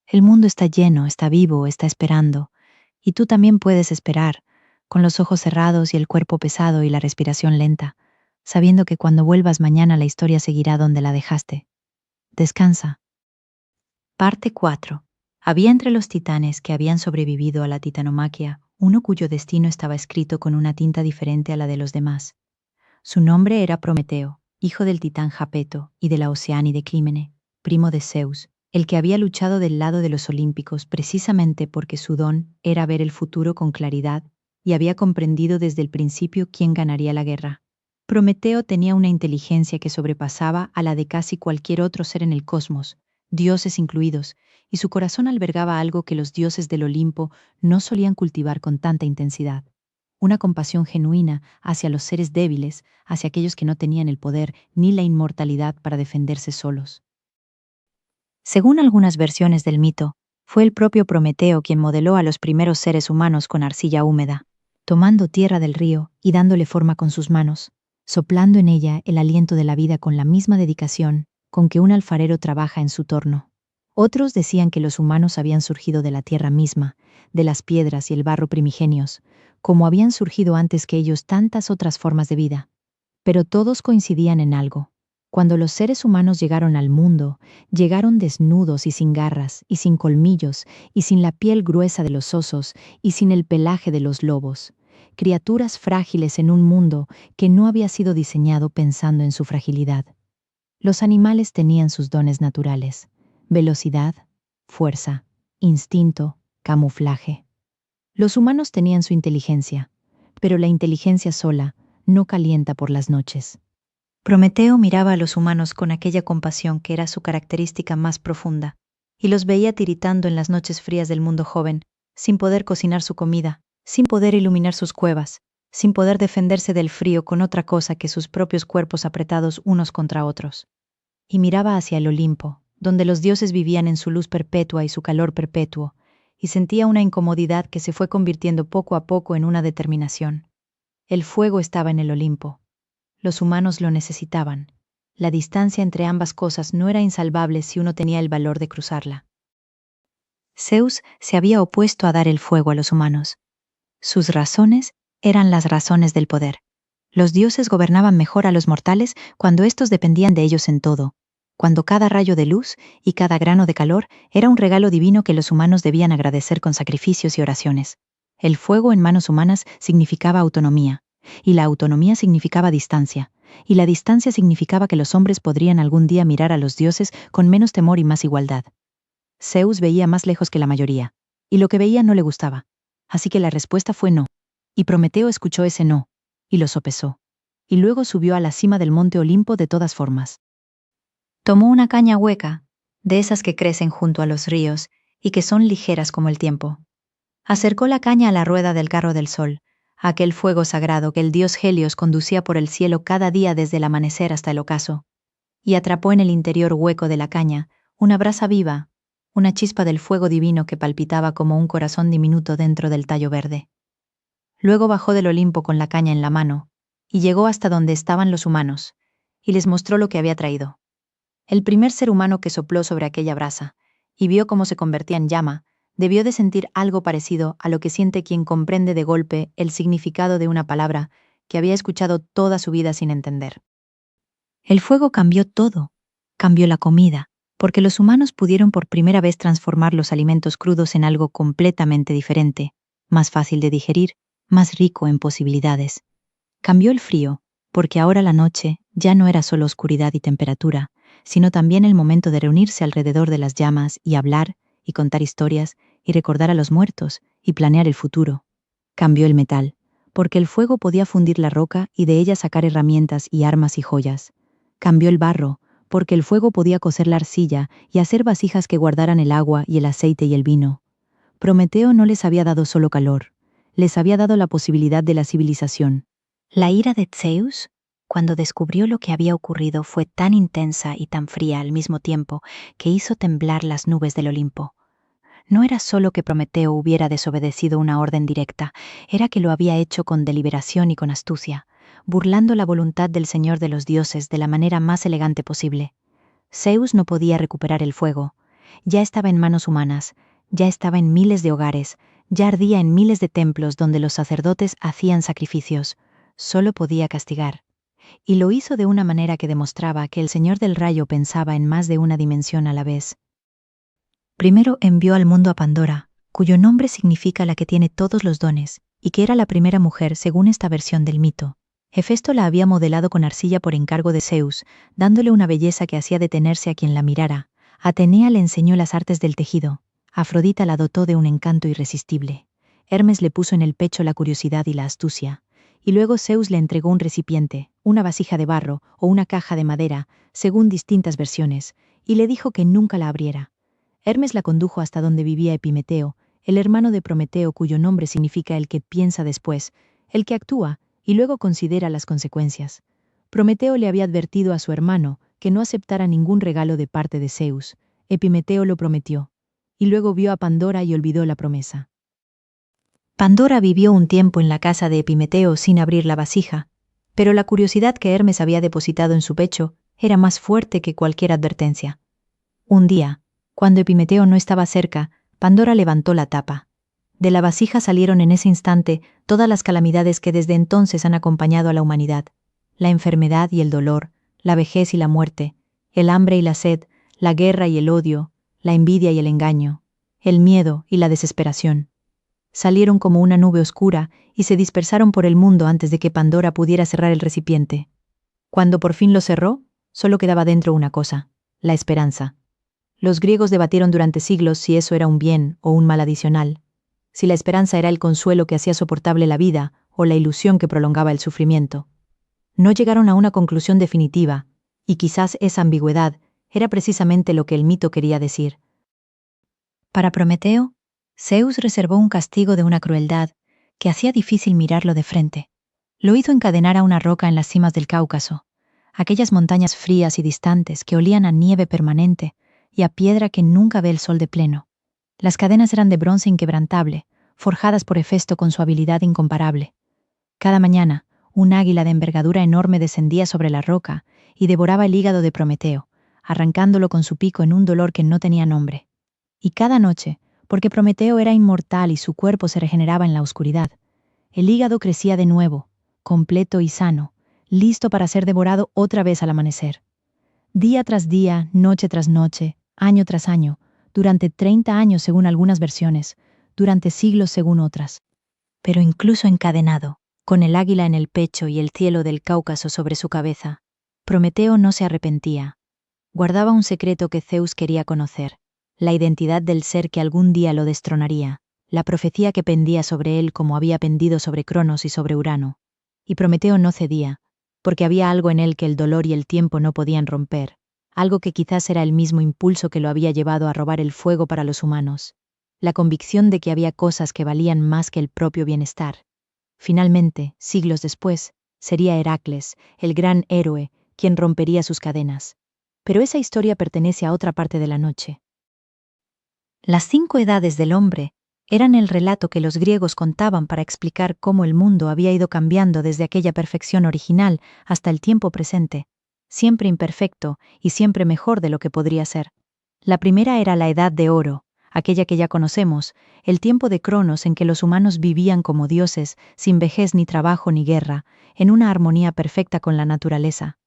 El mundo está lleno, está vivo, está esperando, y tú también puedes esperar, con los ojos cerrados y el cuerpo pesado y la respiración lenta, sabiendo que cuando vuelvas mañana la historia seguirá donde la dejaste. Descansa. Parte 4. Había entre los titanes que habían sobrevivido a la titanomaquia uno cuyo destino estaba escrito con una tinta diferente a la de los demás. Su nombre era Prometeo, hijo del titán Japeto y de la Oceánide Clímene, primo de Zeus, el que había luchado del lado de los olímpicos precisamente porque su don era ver el futuro con claridad y había comprendido desde el principio quién ganaría la guerra. Prometeo tenía una inteligencia que sobrepasaba a la de casi cualquier otro ser en el cosmos, dioses incluidos, y su corazón albergaba algo que los dioses del Olimpo no solían cultivar con tanta intensidad: una compasión genuina hacia los seres débiles, hacia aquellos que no tenían el poder ni la inmortalidad para defenderse solos. Según algunas versiones del mito, fue el propio Prometeo quien modeló a los primeros seres humanos con arcilla húmeda, tomando tierra del río y dándole forma con sus manos, soplando en ella el aliento de la vida con la misma dedicación con que un alfarero trabaja en su torno. Otros decían que los humanos habían surgido de la tierra misma, de las piedras y el barro primigenios, como habían surgido antes que ellos tantas otras formas de vida. Pero todos coincidían en algo. Cuando los seres humanos llegaron al mundo, llegaron desnudos y sin garras, y sin colmillos, y sin la piel gruesa de los osos, y sin el pelaje de los lobos, criaturas frágiles en un mundo que no había sido diseñado pensando en su fragilidad. Los animales tenían sus dones naturales: velocidad, fuerza, instinto, camuflaje. Los humanos tenían su inteligencia, pero la inteligencia sola no calienta por las noches. Prometeo miraba a los humanos con aquella compasión que era su característica más profunda, y los veía tiritando en las noches frías del mundo joven, sin poder cocinar su comida, sin poder iluminar sus cuevas, sin poder defenderse del frío con otra cosa que sus propios cuerpos apretados unos contra otros. Y miraba hacia el Olimpo, donde los dioses vivían en su luz perpetua y su calor perpetuo, y sentía una incomodidad que se fue convirtiendo poco a poco en una determinación. El fuego estaba en el Olimpo. Los humanos lo necesitaban. La distancia entre ambas cosas no era insalvable si uno tenía el valor de cruzarla. Zeus se había opuesto a dar el fuego a los humanos. Sus razones eran las razones del poder. Los dioses gobernaban mejor a los mortales cuando éstos dependían de ellos en todo, cuando cada rayo de luz y cada grano de calor era un regalo divino que los humanos debían agradecer con sacrificios y oraciones. El fuego en manos humanas significaba autonomía, y la autonomía significaba distancia, y la distancia significaba que los hombres podrían algún día mirar a los dioses con menos temor y más igualdad. Zeus veía más lejos que la mayoría, y lo que veía no le gustaba. Así que la respuesta fue no. Y Prometeo escuchó ese no, y lo sopesó. Y luego subió a la cima del monte Olimpo de todas formas. Tomó una caña hueca, de esas que crecen junto a los ríos y que son ligeras como el tiempo. Acercó la caña a la rueda del carro del sol, a aquel fuego sagrado que el dios Helios conducía por el cielo cada día desde el amanecer hasta el ocaso, y atrapó en el interior hueco de la caña una brasa viva, una chispa del fuego divino que palpitaba como un corazón diminuto dentro del tallo verde. Luego bajó del Olimpo con la caña en la mano, y llegó hasta donde estaban los humanos, y les mostró lo que había traído. El primer ser humano que sopló sobre aquella brasa, y vio cómo se convertía en llama, debió de sentir algo parecido a lo que siente quien comprende de golpe el significado de una palabra que había escuchado toda su vida sin entender. El fuego cambió todo, cambió la comida, porque los humanos pudieron por primera vez transformar los alimentos crudos en algo completamente diferente, más fácil de digerir, más rico en posibilidades. Cambió el frío, porque ahora la noche ya no era solo oscuridad y temperatura, sino también el momento de reunirse alrededor de las llamas y hablar, y contar historias, y recordar a los muertos, y planear el futuro. Cambió el metal, porque el fuego podía fundir la roca y de ella sacar herramientas y armas y joyas. Cambió el barro, porque el fuego podía cocer la arcilla y hacer vasijas que guardaran el agua y el aceite y el vino. Prometeo no les había dado solo calor, les había dado la posibilidad de la civilización. La ira de Zeus, cuando descubrió lo que había ocurrido, fue tan intensa y tan fría al mismo tiempo que hizo temblar las nubes del Olimpo. No era solo que Prometeo hubiera desobedecido una orden directa, era que lo había hecho con deliberación y con astucia, burlando la voluntad del Señor de los dioses de la manera más elegante posible. Zeus no podía recuperar el fuego. Ya estaba en manos humanas, ya estaba en miles de hogares, ya ardía en miles de templos donde los sacerdotes hacían sacrificios. Solo podía castigar. Y lo hizo de una manera que demostraba que el Señor del Rayo pensaba en más de una dimensión a la vez. Primero envió al mundo a Pandora, cuyo nombre significa la que tiene todos los dones, y que era la primera mujer según esta versión del mito. Hefesto la había modelado con arcilla por encargo de Zeus, dándole una belleza que hacía detenerse a quien la mirara. Atenea le enseñó las artes del tejido. Afrodita la dotó de un encanto irresistible. Hermes le puso en el pecho la curiosidad y la astucia. Y luego Zeus le entregó un recipiente, una vasija de barro o una caja de madera, según distintas versiones, y le dijo que nunca la abriera. Hermes la condujo hasta donde vivía Epimeteo, el hermano de Prometeo, cuyo nombre significa el que piensa después, el que actúa y luego considera las consecuencias. Prometeo le había advertido a su hermano que no aceptara ningún regalo de parte de Zeus. Epimeteo lo prometió, y luego vio a Pandora y olvidó la promesa. Pandora vivió un tiempo en la casa de Epimeteo sin abrir la vasija, pero la curiosidad que Hermes había depositado en su pecho era más fuerte que cualquier advertencia. Un día, cuando Epimeteo no estaba cerca, Pandora levantó la tapa. De la vasija salieron en ese instante todas las calamidades que desde entonces han acompañado a la humanidad: la enfermedad y el dolor, la vejez y la muerte, el hambre y la sed, la guerra y el odio, la envidia y el engaño, el miedo y la desesperación. Salieron como una nube oscura y se dispersaron por el mundo antes de que Pandora pudiera cerrar el recipiente. Cuando por fin lo cerró, solo quedaba dentro una cosa: la esperanza. Los griegos debatieron durante siglos si eso era un bien o un mal adicional, si la esperanza era el consuelo que hacía soportable la vida o la ilusión que prolongaba el sufrimiento. No llegaron a una conclusión definitiva, y quizás esa ambigüedad era precisamente lo que el mito quería decir. Para Prometeo, Zeus reservó un castigo de una crueldad que hacía difícil mirarlo de frente. Lo hizo encadenar a una roca en las cimas del Cáucaso, aquellas montañas frías y distantes que olían a nieve permanente y a piedra que nunca ve el sol de pleno. Las cadenas eran de bronce inquebrantable, forjadas por Hefesto con su habilidad incomparable. Cada mañana, un águila de envergadura enorme descendía sobre la roca y devoraba el hígado de Prometeo, arrancándolo con su pico en un dolor que no tenía nombre. Y cada noche, porque Prometeo era inmortal y su cuerpo se regeneraba en la oscuridad, el hígado crecía de nuevo, completo y sano, listo para ser devorado otra vez al amanecer. Día tras día, noche tras noche, año tras año, durante 30 años según algunas versiones, durante siglos según otras. Pero incluso encadenado, con el águila en el pecho y el cielo del Cáucaso sobre su cabeza, Prometeo no se arrepentía. Guardaba un secreto que Zeus quería conocer, la identidad del ser que algún día lo destronaría, la profecía que pendía sobre él como había pendido sobre Cronos y sobre Urano. Y Prometeo no cedía, porque había algo en él que el dolor y el tiempo no podían romper, algo que quizás era el mismo impulso que lo había llevado a robar el fuego para los humanos, la convicción de que había cosas que valían más que el propio bienestar. Finalmente, siglos después, sería Heracles, el gran héroe, quien rompería sus cadenas. Pero esa historia pertenece a otra parte de la noche. Las 5 edades del hombre eran el relato que los griegos contaban para explicar cómo el mundo había ido cambiando desde aquella perfección original hasta el tiempo presente, siempre imperfecto y siempre mejor de lo que podría ser. La primera era la Edad de Oro, aquella que ya conocemos, el tiempo de Cronos en que los humanos vivían como dioses, sin vejez ni trabajo ni guerra, en una armonía perfecta con la naturaleza.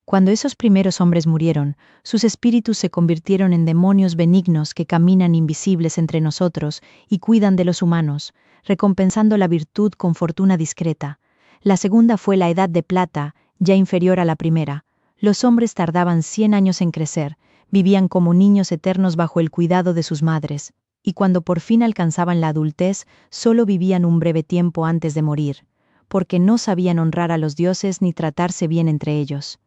Cuando esos primeros hombres murieron, sus espíritus se convirtieron en demonios benignos que caminan invisibles entre nosotros y cuidan de los humanos, recompensando la virtud con fortuna discreta. La segunda fue la Edad de Plata, ya inferior a la primera. Los hombres tardaban 100 años en crecer, vivían como niños eternos bajo el cuidado de sus madres, y cuando por fin alcanzaban la adultez, solo vivían un breve tiempo antes de morir, porque no sabían honrar a los dioses ni tratarse bien entre ellos.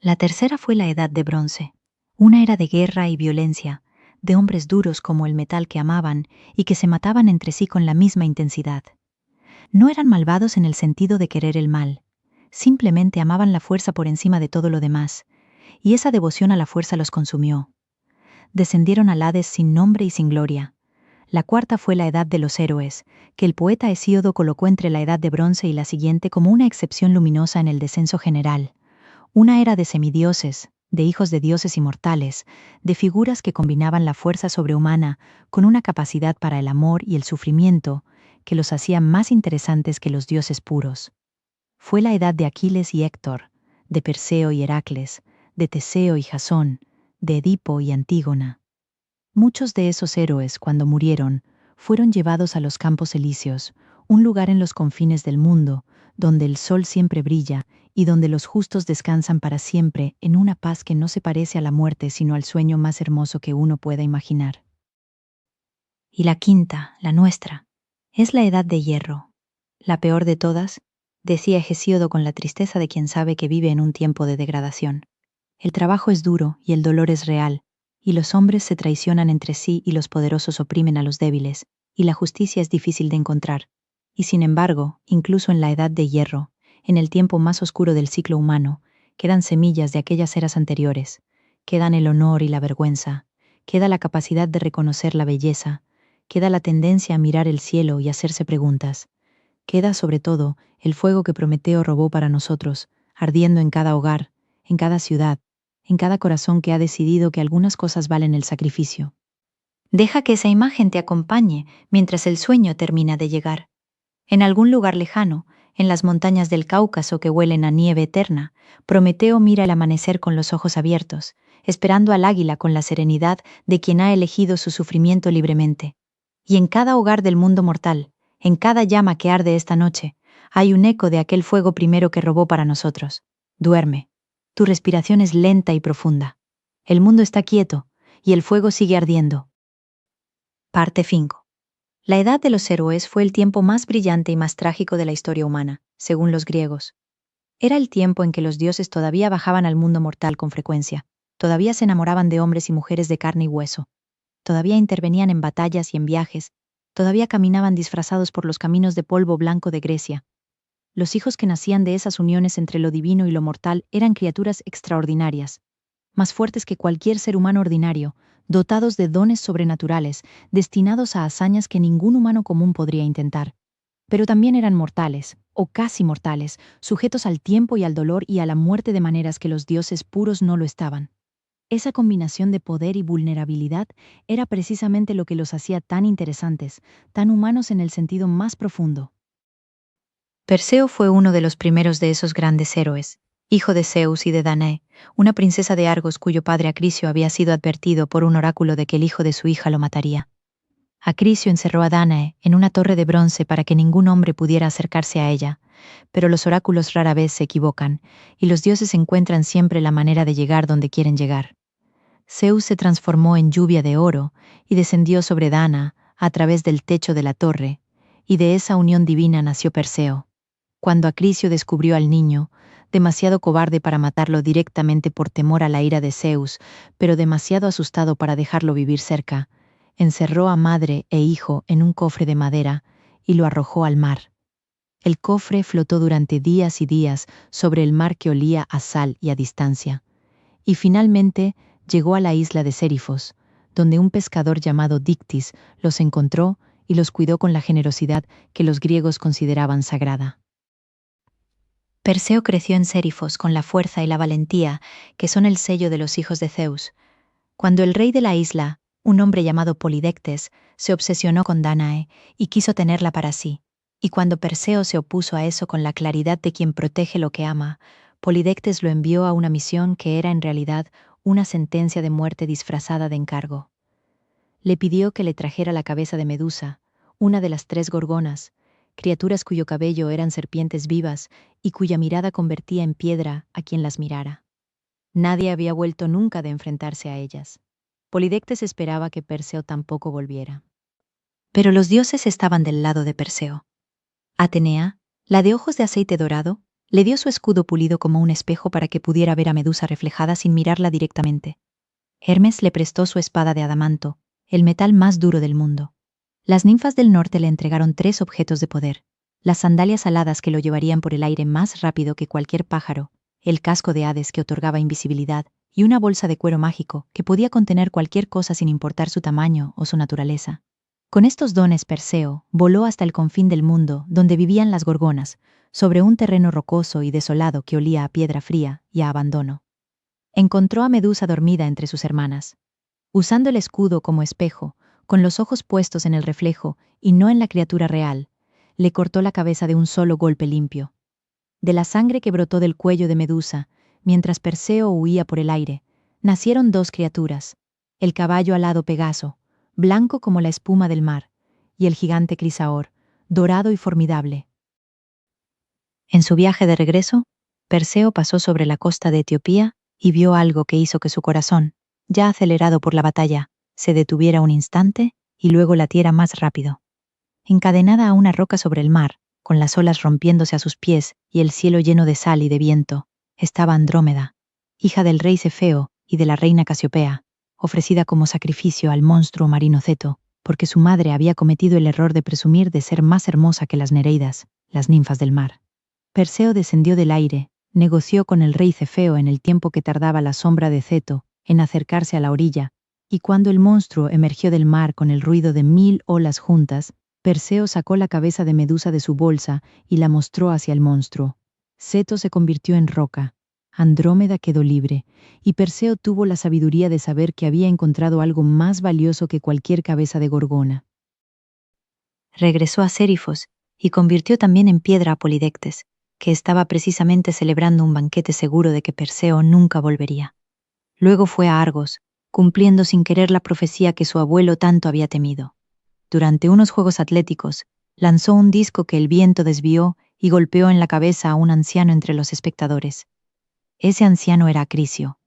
La tercera fue la Edad de Bronce, una era de guerra y violencia, de hombres duros como el metal que amaban y que se mataban entre sí con la misma intensidad. No eran malvados en el sentido de querer el mal, simplemente amaban la fuerza por encima de todo lo demás, y esa devoción a la fuerza los consumió. Descendieron al Hades sin nombre y sin gloria. La cuarta fue la Edad de los Héroes, que el poeta Hesíodo colocó entre la Edad de Bronce y la siguiente como una excepción luminosa en el descenso general. Una era de semidioses, de hijos de dioses inmortales, de figuras que combinaban la fuerza sobrehumana con una capacidad para el amor y el sufrimiento que los hacía más interesantes que los dioses puros. Fue la edad de Aquiles y Héctor, de Perseo y Heracles, de Teseo y Jasón, de Edipo y Antígona. Muchos de esos héroes, cuando murieron, fueron llevados a los campos elíseos, un lugar en los confines del mundo, donde el sol siempre brilla y donde los justos descansan para siempre en una paz que no se parece a la muerte sino al sueño más hermoso que uno pueda imaginar. Y la quinta, la nuestra, es la edad de hierro. La peor de todas, decía Hesíodo con la tristeza de quien sabe que vive en un tiempo de degradación. El trabajo es duro y el dolor es real, y los hombres se traicionan entre sí y los poderosos oprimen a los débiles, y la justicia es difícil de encontrar. Y sin embargo, incluso en la edad de hierro, en el tiempo más oscuro del ciclo humano, quedan semillas de aquellas eras anteriores, quedan el honor y la vergüenza, queda la capacidad de reconocer la belleza, queda la tendencia a mirar el cielo y hacerse preguntas, queda sobre todo el fuego que Prometeo robó para nosotros, ardiendo en cada hogar, en cada ciudad, en cada corazón que ha decidido que algunas cosas valen el sacrificio. Deja que esa imagen te acompañe mientras el sueño termina de llegar. En algún lugar lejano, en las montañas del Cáucaso que huelen a nieve eterna, Prometeo mira el amanecer con los ojos abiertos, esperando al águila con la serenidad de quien ha elegido su sufrimiento libremente. Y en cada hogar del mundo mortal, en cada llama que arde esta noche, hay un eco de aquel fuego primero que robó para nosotros. Duerme. Tu respiración es lenta y profunda. El mundo está quieto, y el fuego sigue ardiendo. Parte 5. La edad de los héroes fue el tiempo más brillante y más trágico de la historia humana, según los griegos. Era el tiempo en que los dioses todavía bajaban al mundo mortal con frecuencia, todavía se enamoraban de hombres y mujeres de carne y hueso, todavía intervenían en batallas y en viajes, todavía caminaban disfrazados por los caminos de polvo blanco de Grecia. Los hijos que nacían de esas uniones entre lo divino y lo mortal eran criaturas extraordinarias, más fuertes que cualquier ser humano ordinario, dotados de dones sobrenaturales, destinados a hazañas que ningún humano común podría intentar. Pero también eran mortales, o casi mortales, sujetos al tiempo y al dolor y a la muerte de maneras que los dioses puros no lo estaban. Esa combinación de poder y vulnerabilidad era precisamente lo que los hacía tan interesantes, tan humanos en el sentido más profundo. Perseo fue uno de los primeros de esos grandes héroes, hijo de Zeus y de Danae, una princesa de Argos cuyo padre Acrisio había sido advertido por un oráculo de que el hijo de su hija lo mataría. Acrisio encerró a Danae en una torre de bronce para que ningún hombre pudiera acercarse a ella, pero los oráculos rara vez se equivocan, y los dioses encuentran siempre la manera de llegar donde quieren llegar. Zeus se transformó en lluvia de oro y descendió sobre Dana a través del techo de la torre, y de esa unión divina nació Perseo. Cuando Acrisio descubrió al niño, demasiado cobarde para matarlo directamente por temor a la ira de Zeus, pero demasiado asustado para dejarlo vivir cerca, encerró a madre e hijo en un cofre de madera y lo arrojó al mar. El cofre flotó durante días y días sobre el mar que olía a sal y a distancia, y finalmente llegó a la isla de Sérifos, donde un pescador llamado Dictis los encontró y los cuidó con la generosidad que los griegos consideraban sagrada. Perseo creció en Sérifos con la fuerza y la valentía que son el sello de los hijos de Zeus. Cuando el rey de la isla, un hombre llamado Polidectes, se obsesionó con Danae y quiso tenerla para sí, y cuando Perseo se opuso a eso con la claridad de quien protege lo que ama, Polidectes lo envió a una misión que era en realidad una sentencia de muerte disfrazada de encargo. Le pidió que le trajera la cabeza de Medusa, una de las 3 gorgonas, criaturas cuyo cabello eran serpientes vivas y cuya mirada convertía en piedra a quien las mirara. Nadie había vuelto nunca de enfrentarse a ellas. Polidectes esperaba que Perseo tampoco volviera. Pero los dioses estaban del lado de Perseo. Atenea, la de ojos de aceite dorado, le dio su escudo pulido como un espejo para que pudiera ver a Medusa reflejada sin mirarla directamente. Hermes le prestó su espada de adamanto, el metal más duro del mundo. Las ninfas del norte le entregaron 3 objetos de poder: las sandalias aladas que lo llevarían por el aire más rápido que cualquier pájaro, el casco de Hades que otorgaba invisibilidad, y una bolsa de cuero mágico que podía contener cualquier cosa sin importar su tamaño o su naturaleza. Con estos dones Perseo voló hasta el confín del mundo, donde vivían las gorgonas, sobre un terreno rocoso y desolado que olía a piedra fría y a abandono. Encontró a Medusa dormida entre sus hermanas. Usando el escudo como espejo, con los ojos puestos en el reflejo y no en la criatura real, le cortó la cabeza de un solo golpe limpio. De la sangre que brotó del cuello de Medusa, mientras Perseo huía por el aire, nacieron 2 criaturas: el caballo alado Pegaso, blanco como la espuma del mar, y el gigante Crisaor, dorado y formidable. En su viaje de regreso, Perseo pasó sobre la costa de Etiopía y vio algo que hizo que su corazón, ya acelerado por la batalla, se detuviera un instante y luego latiera más rápido. Encadenada a una roca sobre el mar, con las olas rompiéndose a sus pies y el cielo lleno de sal y de viento, estaba Andrómeda, hija del rey Cefeo y de la reina Casiopea, ofrecida como sacrificio al monstruo marino Ceto, porque su madre había cometido el error de presumir de ser más hermosa que las Nereidas, las ninfas del mar. Perseo descendió del aire, negoció con el rey Cefeo en el tiempo que tardaba la sombra de Ceto en acercarse a la orilla, y cuando el monstruo emergió del mar con el ruido de 1000 olas juntas, Perseo sacó la cabeza de Medusa de su bolsa y la mostró hacia el monstruo. Ceto se convirtió en roca, Andrómeda quedó libre, y Perseo tuvo la sabiduría de saber que había encontrado algo más valioso que cualquier cabeza de gorgona. Regresó a Sérifos y convirtió también en piedra a Polidectes, que estaba precisamente celebrando un banquete seguro de que Perseo nunca volvería. Luego fue a Argos, cumpliendo sin querer la profecía que su abuelo tanto había temido. Durante unos juegos atléticos, lanzó un disco que el viento desvió y golpeó en la cabeza a un anciano entre los espectadores. Ese anciano era Acrisio.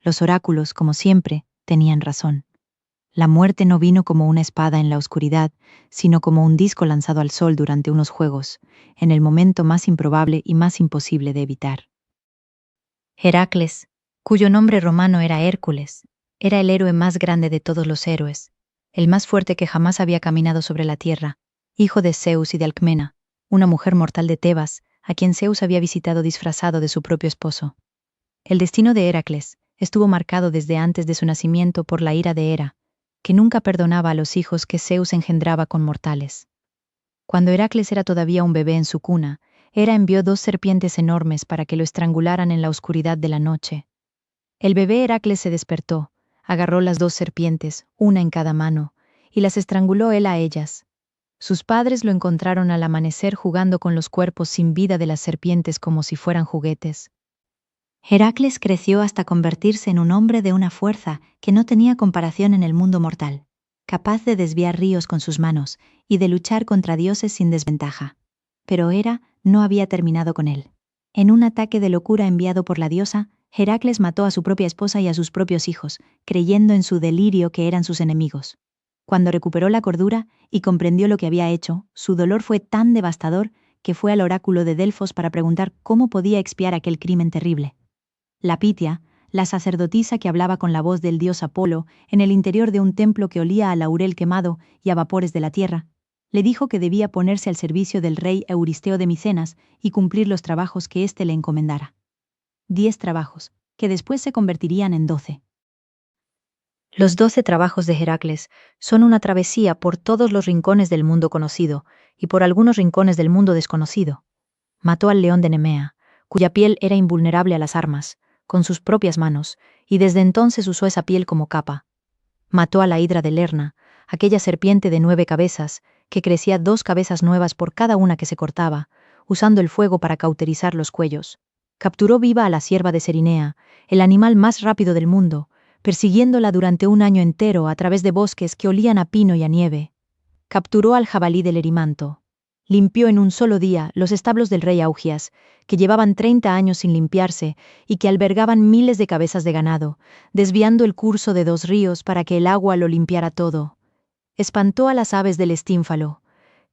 Los oráculos, como siempre, tenían razón. La muerte no vino como una espada en la oscuridad, sino como un disco lanzado al sol durante unos juegos, en el momento más improbable y más imposible de evitar. Heracles, cuyo nombre romano era Hércules, era el héroe más grande de todos los héroes, el más fuerte que jamás había caminado sobre la tierra, hijo de Zeus y de Alcmena, una mujer mortal de Tebas, a quien Zeus había visitado disfrazado de su propio esposo. El destino de Heracles estuvo marcado desde antes de su nacimiento por la ira de Hera, que nunca perdonaba a los hijos que Zeus engendraba con mortales. Cuando Heracles era todavía un bebé en su cuna, Hera envió 2 serpientes enormes para que lo estrangularan en la oscuridad de la noche. El bebé Heracles se despertó, agarró las 2 serpientes, una en cada mano, y las estranguló él a ellas. Sus padres lo encontraron al amanecer jugando con los cuerpos sin vida de las serpientes como si fueran juguetes. Heracles creció hasta convertirse en un hombre de una fuerza que no tenía comparación en el mundo mortal, capaz de desviar ríos con sus manos y de luchar contra dioses sin desventaja. Pero Hera no había terminado con él. En un ataque de locura enviado por la diosa, Heracles mató a su propia esposa y a sus propios hijos, creyendo en su delirio que eran sus enemigos. Cuando recuperó la cordura y comprendió lo que había hecho, su dolor fue tan devastador que fue al oráculo de Delfos para preguntar cómo podía expiar aquel crimen terrible. La Pitia, la sacerdotisa que hablaba con la voz del dios Apolo en el interior de un templo que olía a laurel quemado y a vapores de la tierra, le dijo que debía ponerse al servicio del rey Euristeo de Micenas y cumplir los trabajos que éste le encomendara. 10 trabajos, que después se convertirían en 12. Los 12 trabajos de Heracles son una travesía por todos los rincones del mundo conocido y por algunos rincones del mundo desconocido. Mató al león de Nemea, cuya piel era invulnerable a las armas, con sus propias manos, y desde entonces usó esa piel como capa. Mató a la hidra de Lerna, aquella serpiente de 9 cabezas, que crecía 2 cabezas nuevas por cada una que se cortaba, usando el fuego para cauterizar los cuellos. Capturó viva a la cierva de Serinea, el animal más rápido del mundo, persiguiéndola durante un año entero a través de bosques que olían a pino y a nieve. Capturó al jabalí del Erimanto. Limpió en un solo día los establos del rey Augias, que llevaban 30 años sin limpiarse y que albergaban miles de cabezas de ganado, desviando el curso de 2 ríos para que el agua lo limpiara todo. Espantó a las aves del Estínfalo.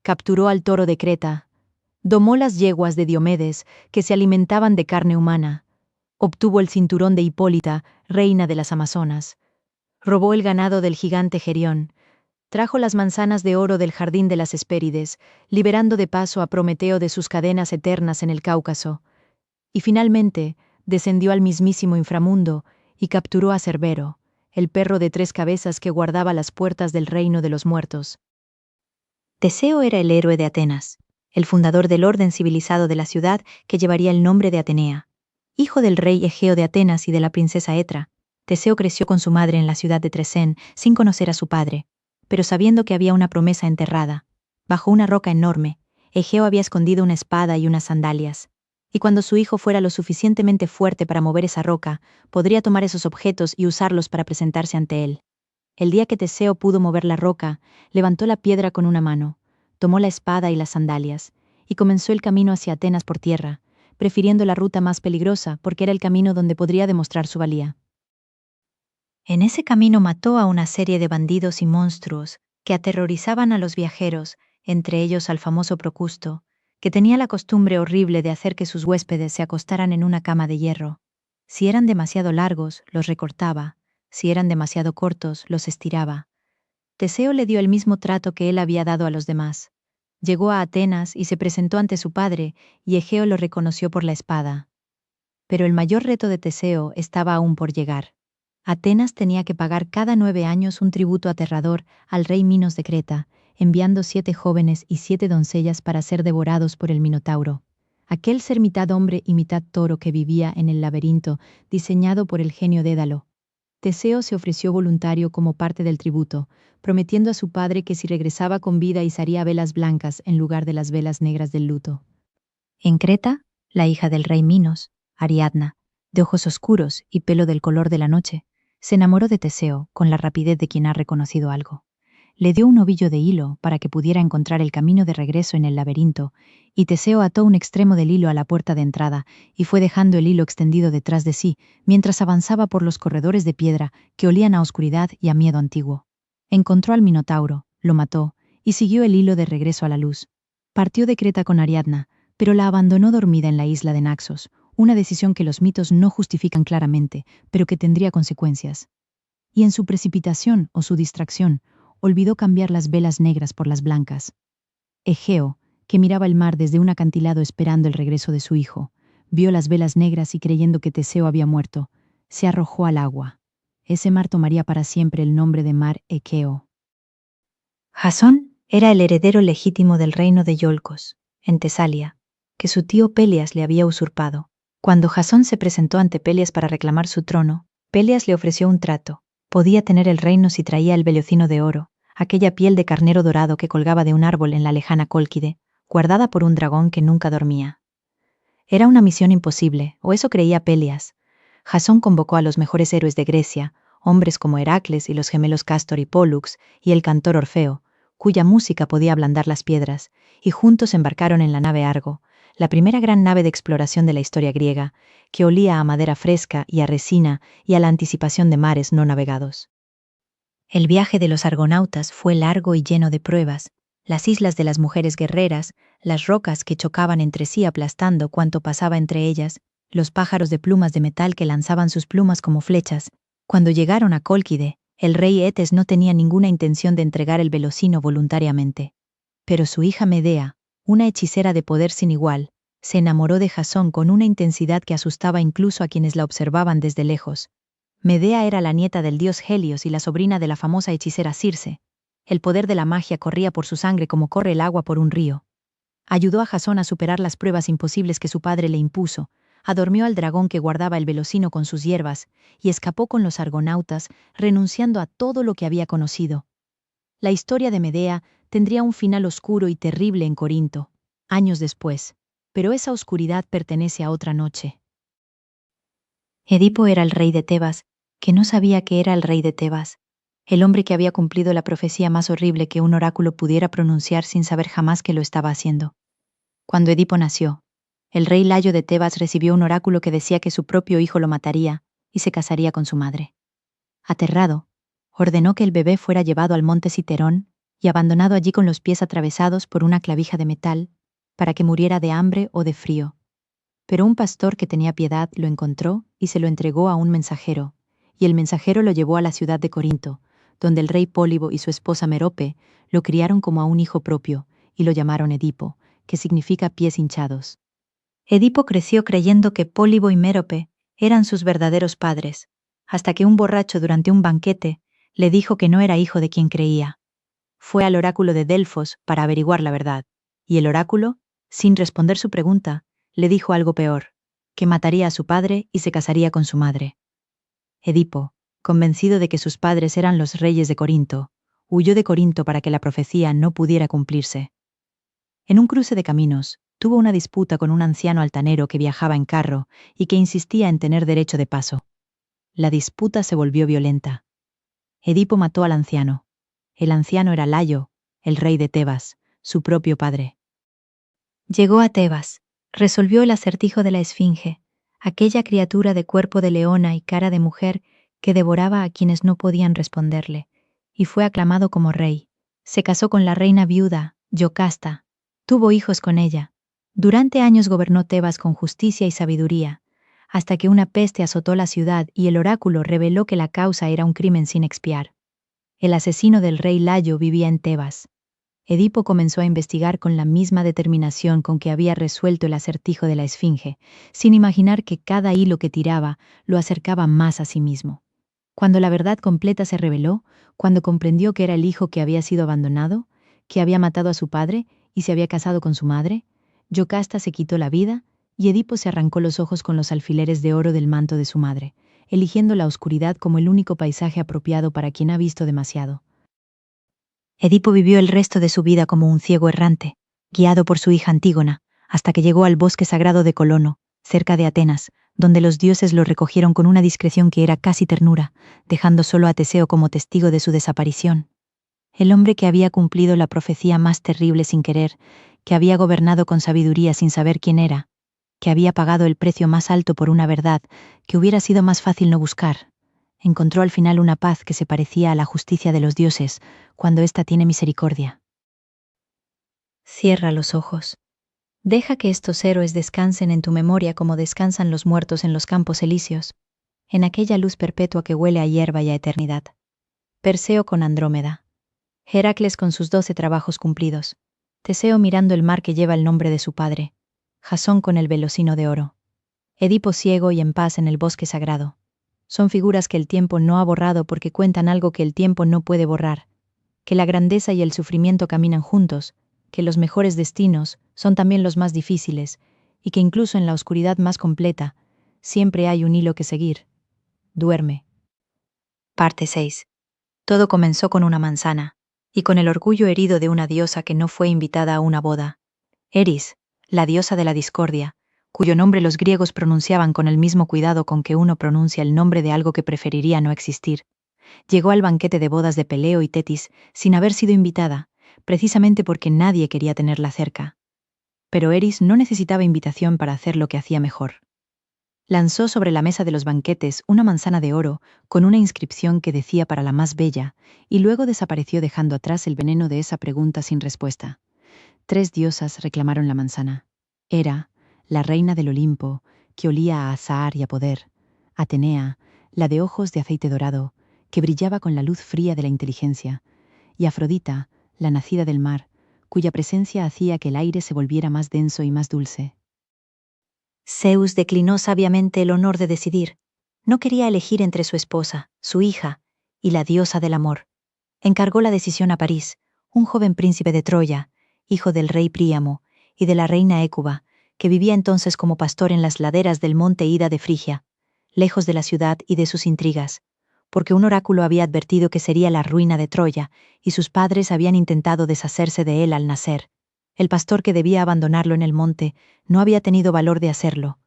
Capturó al toro de Creta. Domó las yeguas de Diomedes, que se alimentaban de carne humana. Obtuvo el cinturón de Hipólita, reina de las Amazonas. Robó el ganado del gigante Gerión. Trajo las manzanas de oro del jardín de las Hespérides, liberando de paso a Prometeo de sus cadenas eternas en el Cáucaso. Y finalmente, descendió al mismísimo inframundo y capturó a Cerbero, el perro de 3 cabezas que guardaba las puertas del reino de los muertos. Teseo era el héroe de Atenas, el fundador del orden civilizado de la ciudad que llevaría el nombre de Atenea. Hijo del rey Egeo de Atenas y de la princesa Etra, Teseo creció con su madre en la ciudad de Tresén sin conocer a su padre, pero sabiendo que había una promesa enterrada. Bajo una roca enorme, Egeo había escondido una espada y unas sandalias, y cuando su hijo fuera lo suficientemente fuerte para mover esa roca, podría tomar esos objetos y usarlos para presentarse ante él. El día que Teseo pudo mover la roca, levantó la piedra con una mano, tomó la espada y las sandalias, y comenzó el camino hacia Atenas por tierra, prefiriendo la ruta más peligrosa porque era el camino donde podría demostrar su valía. En ese camino mató a una serie de bandidos y monstruos que aterrorizaban a los viajeros, entre ellos al famoso Procusto, que tenía la costumbre horrible de hacer que sus huéspedes se acostaran en una cama de hierro. Si eran demasiado largos, los recortaba; si eran demasiado cortos, los estiraba. Teseo le dio el mismo trato que él había dado a los demás. Llegó a Atenas y se presentó ante su padre, y Egeo lo reconoció por la espada. Pero el mayor reto de Teseo estaba aún por llegar. Atenas tenía que pagar cada 9 años un tributo aterrador al rey Minos de Creta, enviando 7 jóvenes y 7 doncellas para ser devorados por el Minotauro, aquel ser mitad hombre y mitad toro que vivía en el laberinto diseñado por el genio Dédalo. Teseo se ofreció voluntario como parte del tributo, prometiendo a su padre que si regresaba con vida izaría velas blancas en lugar de las velas negras del luto. En Creta, la hija del rey Minos, Ariadna, de ojos oscuros y pelo del color de la noche, se enamoró de Teseo con la rapidez de quien ha reconocido algo. Le dio un ovillo de hilo para que pudiera encontrar el camino de regreso en el laberinto, y Teseo ató un extremo del hilo a la puerta de entrada y fue dejando el hilo extendido detrás de sí mientras avanzaba por los corredores de piedra que olían a oscuridad y a miedo antiguo. Encontró al Minotauro, lo mató y siguió el hilo de regreso a la luz. Partió de Creta con Ariadna, pero la abandonó dormida en la isla de Naxos, una decisión que los mitos no justifican claramente, pero que tendría consecuencias. Y en su precipitación o su distracción, olvidó cambiar las velas negras por las blancas. Egeo, que miraba el mar desde un acantilado esperando el regreso de su hijo, vio las velas negras y creyendo que Teseo había muerto, se arrojó al agua. Ese mar tomaría para siempre el nombre de mar Equeo. Jasón era el heredero legítimo del reino de Iolcos, en Tesalia, que su tío Pelias le había usurpado. Cuando Jasón se presentó ante Pelias para reclamar su trono, Pelias le ofreció un trato. Podía tener el reino si traía el vellocino de oro, aquella piel de carnero dorado que colgaba de un árbol en la lejana Cólquide, guardada por un dragón que nunca dormía. Era una misión imposible, o eso creía Pelias. Jasón convocó a los mejores héroes de Grecia, hombres como Heracles y los gemelos Cástor y Pólux, y el cantor Orfeo, cuya música podía ablandar las piedras, y juntos embarcaron en la nave Argo, la primera gran nave de exploración de la historia griega, que olía a madera fresca y a resina y a la anticipación de mares no navegados. El viaje de los argonautas fue largo y lleno de pruebas, las islas de las mujeres guerreras, las rocas que chocaban entre sí aplastando cuanto pasaba entre ellas, los pájaros de plumas de metal que lanzaban sus plumas como flechas. Cuando llegaron a Cólquide, el rey Etes no tenía ninguna intención de entregar el velocino voluntariamente. Pero su hija Medea, una hechicera de poder sin igual, se enamoró de Jasón con una intensidad que asustaba incluso a quienes la observaban desde lejos. Medea era la nieta del dios Helios y la sobrina de la famosa hechicera Circe. El poder de la magia corría por su sangre como corre el agua por un río. Ayudó a Jasón a superar las pruebas imposibles que su padre le impuso, adormió al dragón que guardaba el velocino con sus hierbas, y escapó con los argonautas, renunciando a todo lo que había conocido. La historia de Medea tendría un final oscuro y terrible en Corinto, años después, pero esa oscuridad pertenece a otra noche. Edipo era el rey de Tebas, que no sabía que era el rey de Tebas, el hombre que había cumplido la profecía más horrible que un oráculo pudiera pronunciar sin saber jamás que lo estaba haciendo. Cuando Edipo nació, el rey Layo de Tebas recibió un oráculo que decía que su propio hijo lo mataría y se casaría con su madre. Aterrado, ordenó que el bebé fuera llevado al monte Citerón y abandonado allí con los pies atravesados por una clavija de metal, para que muriera de hambre o de frío. Pero un pastor que tenía piedad lo encontró y se lo entregó a un mensajero, y el mensajero lo llevó a la ciudad de Corinto, donde el rey Pólibo y su esposa Merope lo criaron como a un hijo propio, y lo llamaron Edipo, que significa pies hinchados. Edipo creció creyendo que Pólibo y Mérope eran sus verdaderos padres, hasta que un borracho durante un banquete le dijo que no era hijo de quien creía. Fue al oráculo de Delfos para averiguar la verdad, y el oráculo, sin responder su pregunta, le dijo algo peor, que mataría a su padre y se casaría con su madre. Edipo, convencido de que sus padres eran los reyes de Corinto, huyó de Corinto para que la profecía no pudiera cumplirse. En un cruce de caminos, tuvo una disputa con un anciano altanero que viajaba en carro y que insistía en tener derecho de paso. La disputa se volvió violenta. Edipo mató al anciano. El anciano era Layo, el rey de Tebas, su propio padre. Llegó a Tebas, resolvió el acertijo de la esfinge, aquella criatura de cuerpo de leona y cara de mujer que devoraba a quienes no podían responderle, y fue aclamado como rey. Se casó con la reina viuda, Yocasta. Tuvo hijos con ella. Durante años gobernó Tebas con justicia y sabiduría, hasta que una peste azotó la ciudad y el oráculo reveló que la causa era un crimen sin expiar. El asesino del rey Layo vivía en Tebas. Edipo comenzó a investigar con la misma determinación con que había resuelto el acertijo de la esfinge, sin imaginar que cada hilo que tiraba lo acercaba más a sí mismo. Cuando la verdad completa se reveló, cuando comprendió que era el hijo que había sido abandonado, que había matado a su padre y se había casado con su madre, Yocasta se quitó la vida y Edipo se arrancó los ojos con los alfileres de oro del manto de su madre, eligiendo la oscuridad como el único paisaje apropiado para quien ha visto demasiado. Edipo vivió el resto de su vida como un ciego errante, guiado por su hija Antígona, hasta que llegó al bosque sagrado de Colono, cerca de Atenas, donde los dioses lo recogieron con una discreción que era casi ternura, dejando solo a Teseo como testigo de su desaparición. El hombre que había cumplido la profecía más terrible sin querer, que había gobernado con sabiduría sin saber quién era, que había pagado el precio más alto por una verdad que hubiera sido más fácil no buscar, encontró al final una paz que se parecía a la justicia de los dioses, cuando ésta tiene misericordia. Cierra los ojos. Deja que estos héroes descansen en tu memoria como descansan los muertos en los campos elíseos, en aquella luz perpetua que huele a hierba y a eternidad. Perseo con Andrómeda. Heracles con sus 12 trabajos cumplidos. Teseo mirando el mar que lleva el nombre de su padre. Jasón con el velocino de oro. Edipo ciego y en paz en el bosque sagrado. Son figuras que el tiempo no ha borrado porque cuentan algo que el tiempo no puede borrar, que la grandeza y el sufrimiento caminan juntos, que los mejores destinos son también los más difíciles, y que incluso en la oscuridad más completa, siempre hay un hilo que seguir. Duerme. Parte 6. Todo comenzó con una manzana. y con el orgullo herido de una diosa que no fue invitada a una boda. Eris, la diosa de la discordia, cuyo nombre los griegos pronunciaban con el mismo cuidado con que uno pronuncia el nombre de algo que preferiría no existir, llegó al banquete de bodas de Peleo y Tetis sin haber sido invitada, precisamente porque nadie quería tenerla cerca. Pero Eris no necesitaba invitación para hacer lo que hacía mejor. Lanzó sobre la mesa de los banquetes una manzana de oro con una inscripción que decía para la más bella, y luego desapareció dejando atrás el veneno de esa pregunta sin respuesta. 3 diosas reclamaron la manzana. Hera, la reina del Olimpo, que olía a azahar y a poder. Atenea, la de ojos de aceite dorado, que brillaba con la luz fría de la inteligencia. Y Afrodita, la nacida del mar, cuya presencia hacía que el aire se volviera más denso y más dulce. Zeus declinó sabiamente el honor de decidir. No quería elegir entre su esposa, su hija, y la diosa del amor. Encargó la decisión a París, un joven príncipe de Troya, hijo del rey Príamo y de la reina Hécuba, que vivía entonces como pastor en las laderas del monte Ida de Frigia, lejos de la ciudad y de sus intrigas, porque un oráculo había advertido que sería la ruina de Troya, y sus padres habían intentado deshacerse de él al nacer. El pastor que debía abandonarlo en el monte no había tenido valor de hacerlo.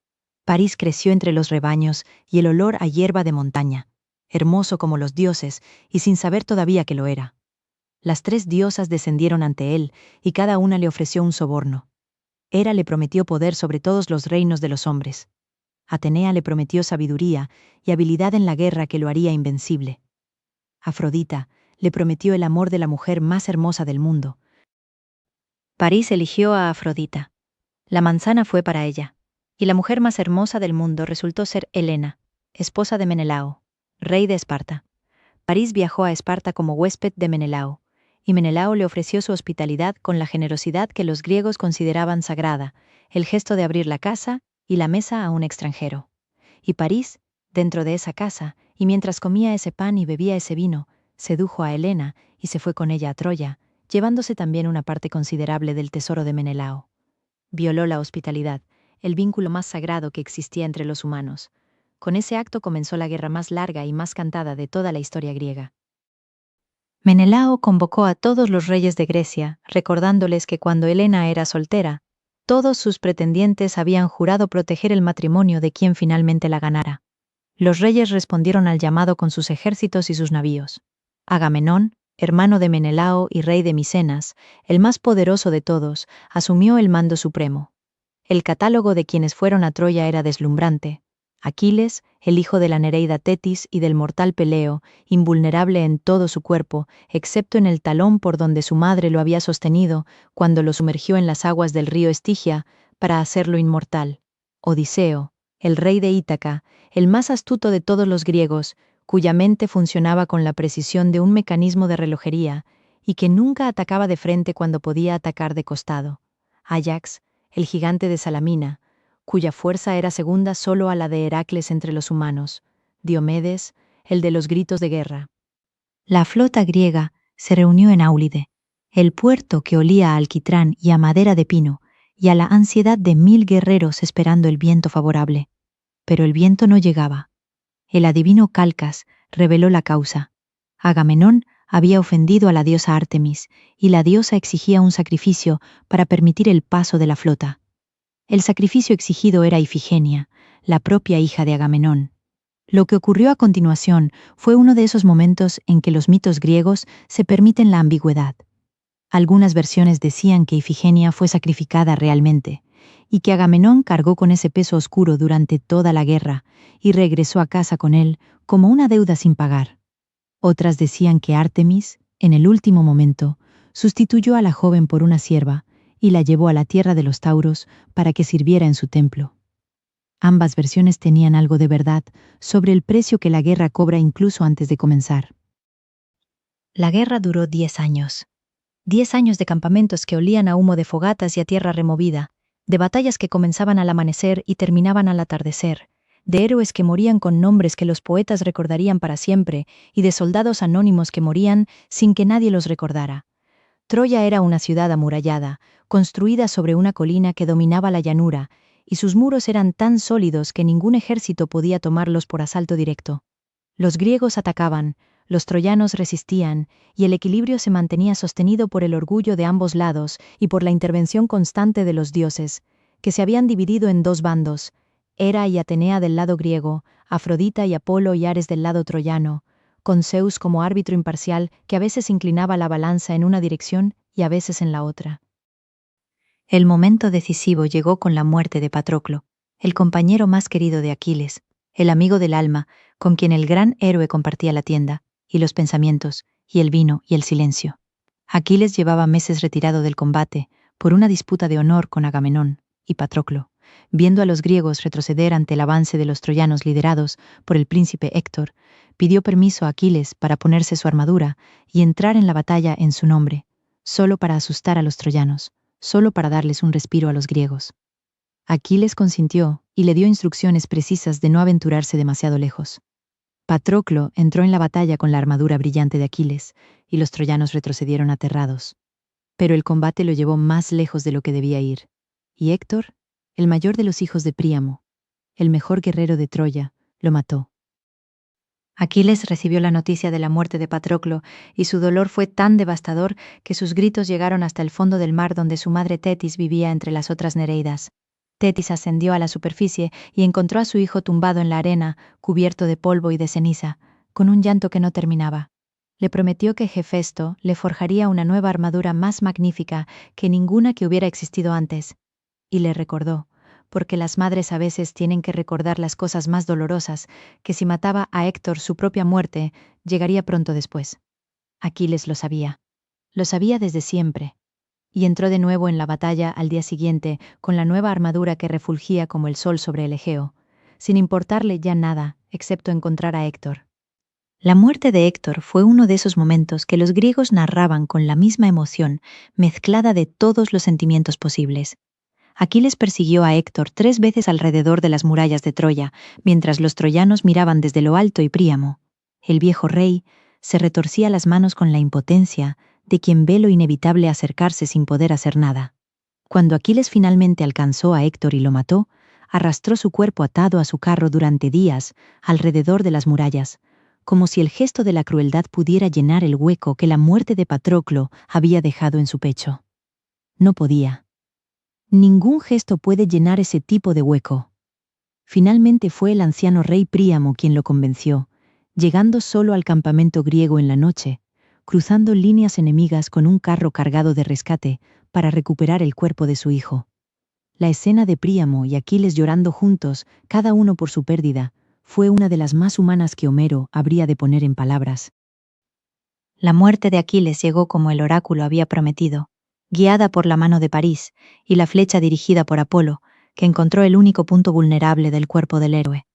París creció entre los rebaños y el olor a hierba de montaña, hermoso como los dioses y sin saber todavía que lo era. Las 3 diosas descendieron ante él, y cada una le ofreció un soborno. Hera le prometió poder sobre todos los reinos de los hombres. Atenea le prometió sabiduría y habilidad en la guerra que lo haría invencible. Afrodita le prometió el amor de la mujer más hermosa del mundo. París eligió a Afrodita. La manzana fue para ella, y la mujer más hermosa del mundo resultó ser Helena, esposa de Menelao, rey de Esparta. París viajó a Esparta como huésped de Menelao, y Menelao le ofreció su hospitalidad con la generosidad que los griegos consideraban sagrada, el gesto de abrir la casa y la mesa a un extranjero. Y París, dentro de esa casa, y mientras comía ese pan y bebía ese vino, sedujo a Helena y se fue con ella a Troya, llevándose también una parte considerable del tesoro de Menelao. Violó la hospitalidad, el vínculo más sagrado que existía entre los humanos. Con ese acto comenzó la guerra más larga y más cantada de toda la historia griega. Menelao convocó a todos los reyes de Grecia, recordándoles que cuando Helena era soltera, todos sus pretendientes habían jurado proteger el matrimonio de quien finalmente la ganara. Los reyes respondieron al llamado con sus ejércitos y sus navíos. Agamenón, hermano de Menelao y rey de Micenas, el más poderoso de todos, asumió el mando supremo. El catálogo de quienes fueron a Troya era deslumbrante. Aquiles, el hijo de la Nereida Tetis y del mortal Peleo, invulnerable en todo su cuerpo, excepto en el talón por donde su madre lo había sostenido cuando lo sumergió en las aguas del río Estigia para hacerlo inmortal. Odiseo, el rey de Ítaca, el más astuto de todos los griegos, cuya mente funcionaba con la precisión de un mecanismo de relojería, y que nunca atacaba de frente cuando podía atacar de costado. Áyax, el gigante de Salamina, cuya fuerza era segunda solo a la de Heracles entre los humanos. Diomedes, el de los gritos de guerra. La flota griega se reunió en Áulide, el puerto que olía a alquitrán y a madera de pino, y a la ansiedad de 1000 guerreros esperando el viento favorable. Pero el viento no llegaba. El adivino Calcas reveló la causa. Agamenón había ofendido a la diosa Artemis, y la diosa exigía un sacrificio para permitir el paso de la flota. El sacrificio exigido era Ifigenia, la propia hija de Agamenón. Lo que ocurrió a continuación fue uno de esos momentos en que los mitos griegos se permiten la ambigüedad. Algunas versiones decían que Ifigenia fue sacrificada realmente, y que Agamenón cargó con ese peso oscuro durante toda la guerra, y regresó a casa con él como una deuda sin pagar. Otras decían que Artemis, en el último momento, sustituyó a la joven por una sierva, y la llevó a la tierra de los Tauros para que sirviera en su templo. Ambas versiones tenían algo de verdad sobre el precio que la guerra cobra incluso antes de comenzar. La guerra duró 10 años. 10 años de campamentos que olían a humo de fogatas y a tierra removida, de batallas que comenzaban al amanecer y terminaban al atardecer, de héroes que morían con nombres que los poetas recordarían para siempre y de soldados anónimos que morían sin que nadie los recordara. Troya era una ciudad amurallada, construida sobre una colina que dominaba la llanura, y sus muros eran tan sólidos que ningún ejército podía tomarlos por asalto directo. Los griegos atacaban, Los troyanos resistían, y el equilibrio se mantenía sostenido por el orgullo de ambos lados y por la intervención constante de los dioses, que se habían dividido en dos bandos, Hera y Atenea del lado griego, Afrodita y Apolo y Ares del lado troyano, con Zeus como árbitro imparcial que a veces inclinaba la balanza en una dirección y a veces en la otra. El momento decisivo llegó con la muerte de Patroclo, el compañero más querido de Aquiles, el amigo del alma, con quien el gran héroe compartía la tienda, y los pensamientos, y el vino y el silencio. Aquiles llevaba meses retirado del combate, por una disputa de honor con Agamenón y Patroclo, viendo a los griegos retroceder ante el avance de los troyanos liderados por el príncipe Héctor, pidió permiso a Aquiles para ponerse su armadura y entrar en la batalla en su nombre, solo para asustar a los troyanos, solo para darles un respiro a los griegos. Aquiles consintió y le dio instrucciones precisas de no aventurarse demasiado lejos. Patroclo entró en la batalla con la armadura brillante de Aquiles, y los troyanos retrocedieron aterrados. Pero el combate lo llevó más lejos de lo que debía ir, y Héctor, el mayor de los hijos de Príamo, el mejor guerrero de Troya, lo mató. Aquiles recibió la noticia de la muerte de Patroclo, y su dolor fue tan devastador que sus gritos llegaron hasta el fondo del mar donde su madre Tetis vivía entre las otras nereidas. Tetis ascendió a la superficie y encontró a su hijo tumbado en la arena, cubierto de polvo y de ceniza, con un llanto que no terminaba. Le prometió que Hefesto le forjaría una nueva armadura más magnífica que ninguna que hubiera existido antes. Y le recordó, porque las madres a veces tienen que recordar las cosas más dolorosas, que si mataba a Héctor su propia muerte, llegaría pronto después. Aquiles lo sabía desde siempre, y entró de nuevo en la batalla al día siguiente con la nueva armadura que refulgía como el sol sobre el Egeo, sin importarle ya nada, excepto encontrar a Héctor. La muerte de Héctor fue uno de esos momentos que los griegos narraban con la misma emoción, mezclada de todos los sentimientos posibles. Aquiles persiguió a Héctor 3 veces alrededor de las murallas de Troya, mientras los troyanos miraban desde lo alto y Príamo. El viejo rey se retorcía las manos con la impotencia de quien ve lo inevitable acercarse sin poder hacer nada. Cuando Aquiles finalmente alcanzó a Héctor y lo mató, arrastró su cuerpo atado a su carro durante días alrededor de las murallas, como si el gesto de la crueldad pudiera llenar el hueco que la muerte de Patroclo había dejado en su pecho. No podía. Ningún gesto puede llenar ese tipo de hueco. Finalmente fue el anciano rey Príamo quien lo convenció, llegando solo al campamento griego en la noche, cruzando líneas enemigas con un carro cargado de rescate para recuperar el cuerpo de su hijo. La escena de Príamo y Aquiles llorando juntos, cada uno por su pérdida, fue una de las más humanas que Homero habría de poner en palabras. La muerte de Aquiles llegó como el oráculo había prometido, guiada por la mano de París y la flecha dirigida por Apolo, que encontró el único punto vulnerable del cuerpo del héroe,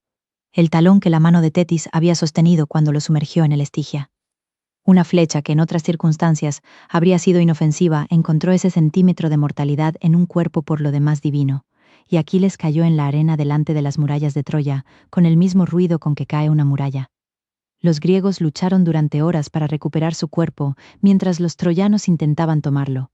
el talón que la mano de Tetis había sostenido cuando lo sumergió en el Estigia. Una flecha que en otras circunstancias habría sido inofensiva encontró ese centímetro de mortalidad en un cuerpo por lo demás divino, y Aquiles cayó en la arena delante de las murallas de Troya, con el mismo ruido con que cae una muralla. Los griegos lucharon durante horas para recuperar su cuerpo, mientras los troyanos intentaban tomarlo.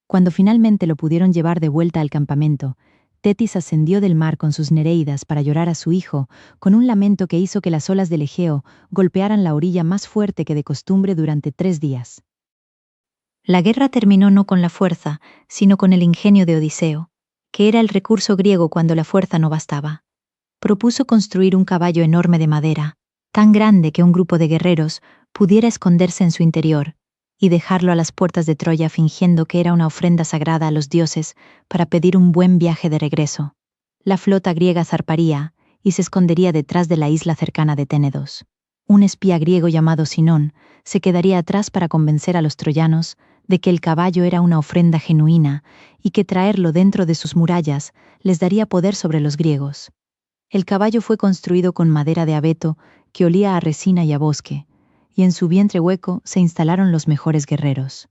Cuando finalmente lo pudieron llevar de vuelta al campamento, Tetis ascendió del mar con sus nereidas para llorar a su hijo, con un lamento que hizo que las olas del Egeo golpearan la orilla más fuerte que de costumbre durante 3 días. La guerra terminó no con la fuerza, sino con el ingenio de Odiseo, que era el recurso griego cuando la fuerza no bastaba. Propuso construir un caballo enorme de madera, tan grande que un grupo de guerreros pudiera esconderse en su interior, y dejarlo a las puertas de Troya fingiendo que era una ofrenda sagrada a los dioses para pedir un buen viaje de regreso. La flota griega zarparía y se escondería detrás de la isla cercana de Ténedos. Un espía griego llamado Sinón se quedaría atrás para convencer a los troyanos de que el caballo era una ofrenda genuina y que traerlo dentro de sus murallas les daría poder sobre los griegos. El caballo fue construido con madera de abeto que olía a resina y a bosque, y en su vientre hueco se instalaron los mejores guerreros: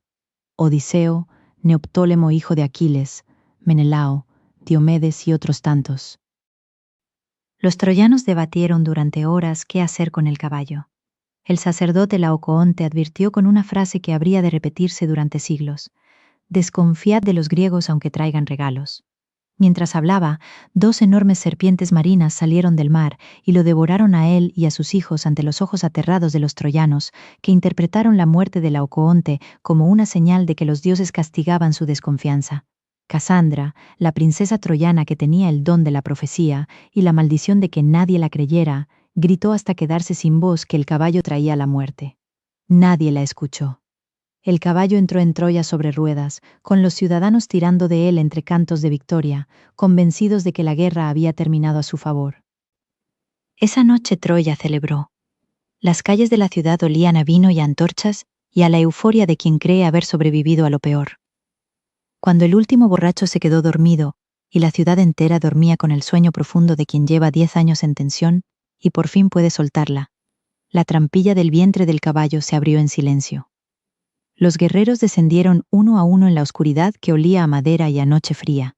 Odiseo, Neoptólemo hijo de Aquiles, Menelao, Diomedes y otros tantos. Los troyanos debatieron durante horas qué hacer con el caballo. El sacerdote Laocoonte advirtió con una frase que habría de repetirse durante siglos: desconfiad de los griegos aunque traigan regalos. Mientras hablaba, 2 enormes serpientes marinas salieron del mar y lo devoraron a él y a sus hijos ante los ojos aterrados de los troyanos, que interpretaron la muerte de Laocoonte como una señal de que los dioses castigaban su desconfianza. Casandra, la princesa troyana que tenía el don de la profecía y la maldición de que nadie la creyera, gritó hasta quedarse sin voz que el caballo traía la muerte. Nadie la escuchó. El caballo entró en Troya sobre ruedas, con los ciudadanos tirando de él entre cantos de victoria, convencidos de que la guerra había terminado a su favor. Esa noche Troya celebró. Las calles de la ciudad olían a vino y a antorchas y a la euforia de quien cree haber sobrevivido a lo peor. Cuando el último borracho se quedó dormido, y la ciudad entera dormía con el sueño profundo de quien lleva 10 años en tensión y por fin puede soltarla, la trampilla del vientre del caballo se abrió en silencio. Los guerreros descendieron uno a uno en la oscuridad que olía a madera y a noche fría.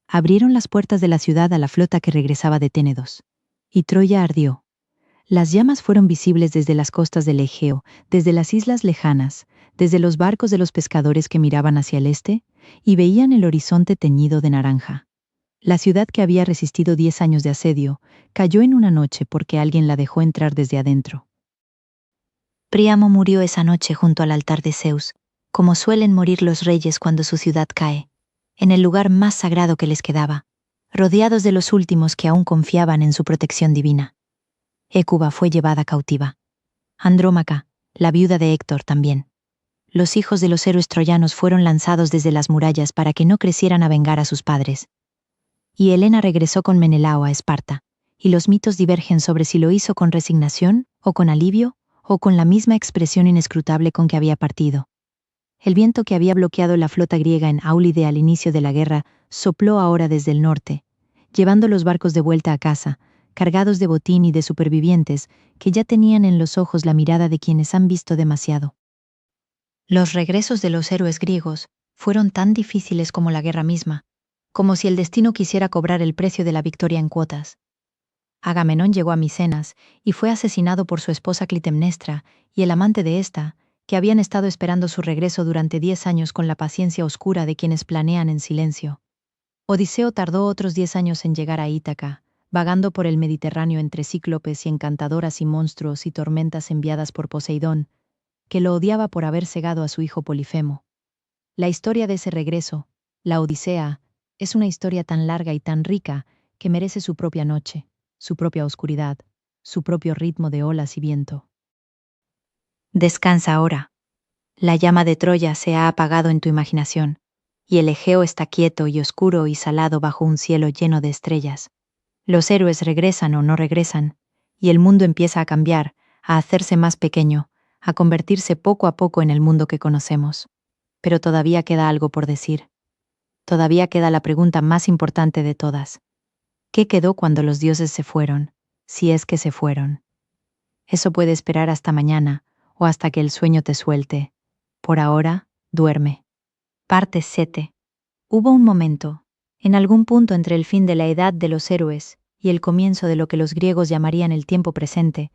Abrieron las puertas de la ciudad a la flota que regresaba de Ténedos. Y Troya ardió. Las llamas fueron visibles desde las costas del Egeo, desde las islas lejanas, desde los barcos de los pescadores que miraban hacia el este, y veían el horizonte teñido de naranja. La ciudad que había resistido 10 años de asedio, cayó en una noche porque alguien la dejó entrar desde adentro. Príamo murió esa noche junto al altar de Zeus, como suelen morir los reyes cuando su ciudad cae, en el lugar más sagrado que les quedaba, rodeados de los últimos que aún confiaban en su protección divina. Hécuba fue llevada cautiva. Andrómaca, la viuda de Héctor, también. Los hijos de los héroes troyanos fueron lanzados desde las murallas para que no crecieran a vengar a sus padres. Y Helena regresó con Menelao a Esparta, y los mitos divergen sobre si lo hizo con resignación o con alivio, o con la misma expresión inescrutable con que había partido. El viento que había bloqueado la flota griega en Áulide al inicio de la guerra sopló ahora desde el norte, llevando los barcos de vuelta a casa, cargados de botín y de supervivientes que ya tenían en los ojos la mirada de quienes han visto demasiado. Los regresos de los héroes griegos fueron tan difíciles como la guerra misma, como si el destino quisiera cobrar el precio de la victoria en cuotas. Agamenón llegó a Micenas y fue asesinado por su esposa Clitemnestra y el amante de ésta, que habían estado esperando su regreso durante 10 años con la paciencia oscura de quienes planean en silencio. Odiseo tardó otros 10 años en llegar a Ítaca, vagando por el Mediterráneo entre cíclopes y encantadoras y monstruos y tormentas enviadas por Poseidón, que lo odiaba por haber cegado a su hijo Polifemo. La historia de ese regreso, la Odisea, es una historia tan larga y tan rica que merece su propia noche, su propia oscuridad, su propio ritmo de olas y viento. Descansa ahora. La llama de Troya se ha apagado en tu imaginación, y el Egeo está quieto y oscuro y salado bajo un cielo lleno de estrellas. Los héroes regresan o no regresan, y el mundo empieza a cambiar, a hacerse más pequeño, a convertirse poco a poco en el mundo que conocemos. Pero todavía queda algo por decir. Todavía queda la pregunta más importante de todas. ¿Qué quedó cuando los dioses se fueron, si es que se fueron? Eso puede esperar hasta mañana, o hasta que el sueño te suelte. Por ahora, duerme. Parte 7. Hubo un momento, en algún punto entre el fin de la edad de los héroes y el comienzo de lo que los griegos llamarían el tiempo presente,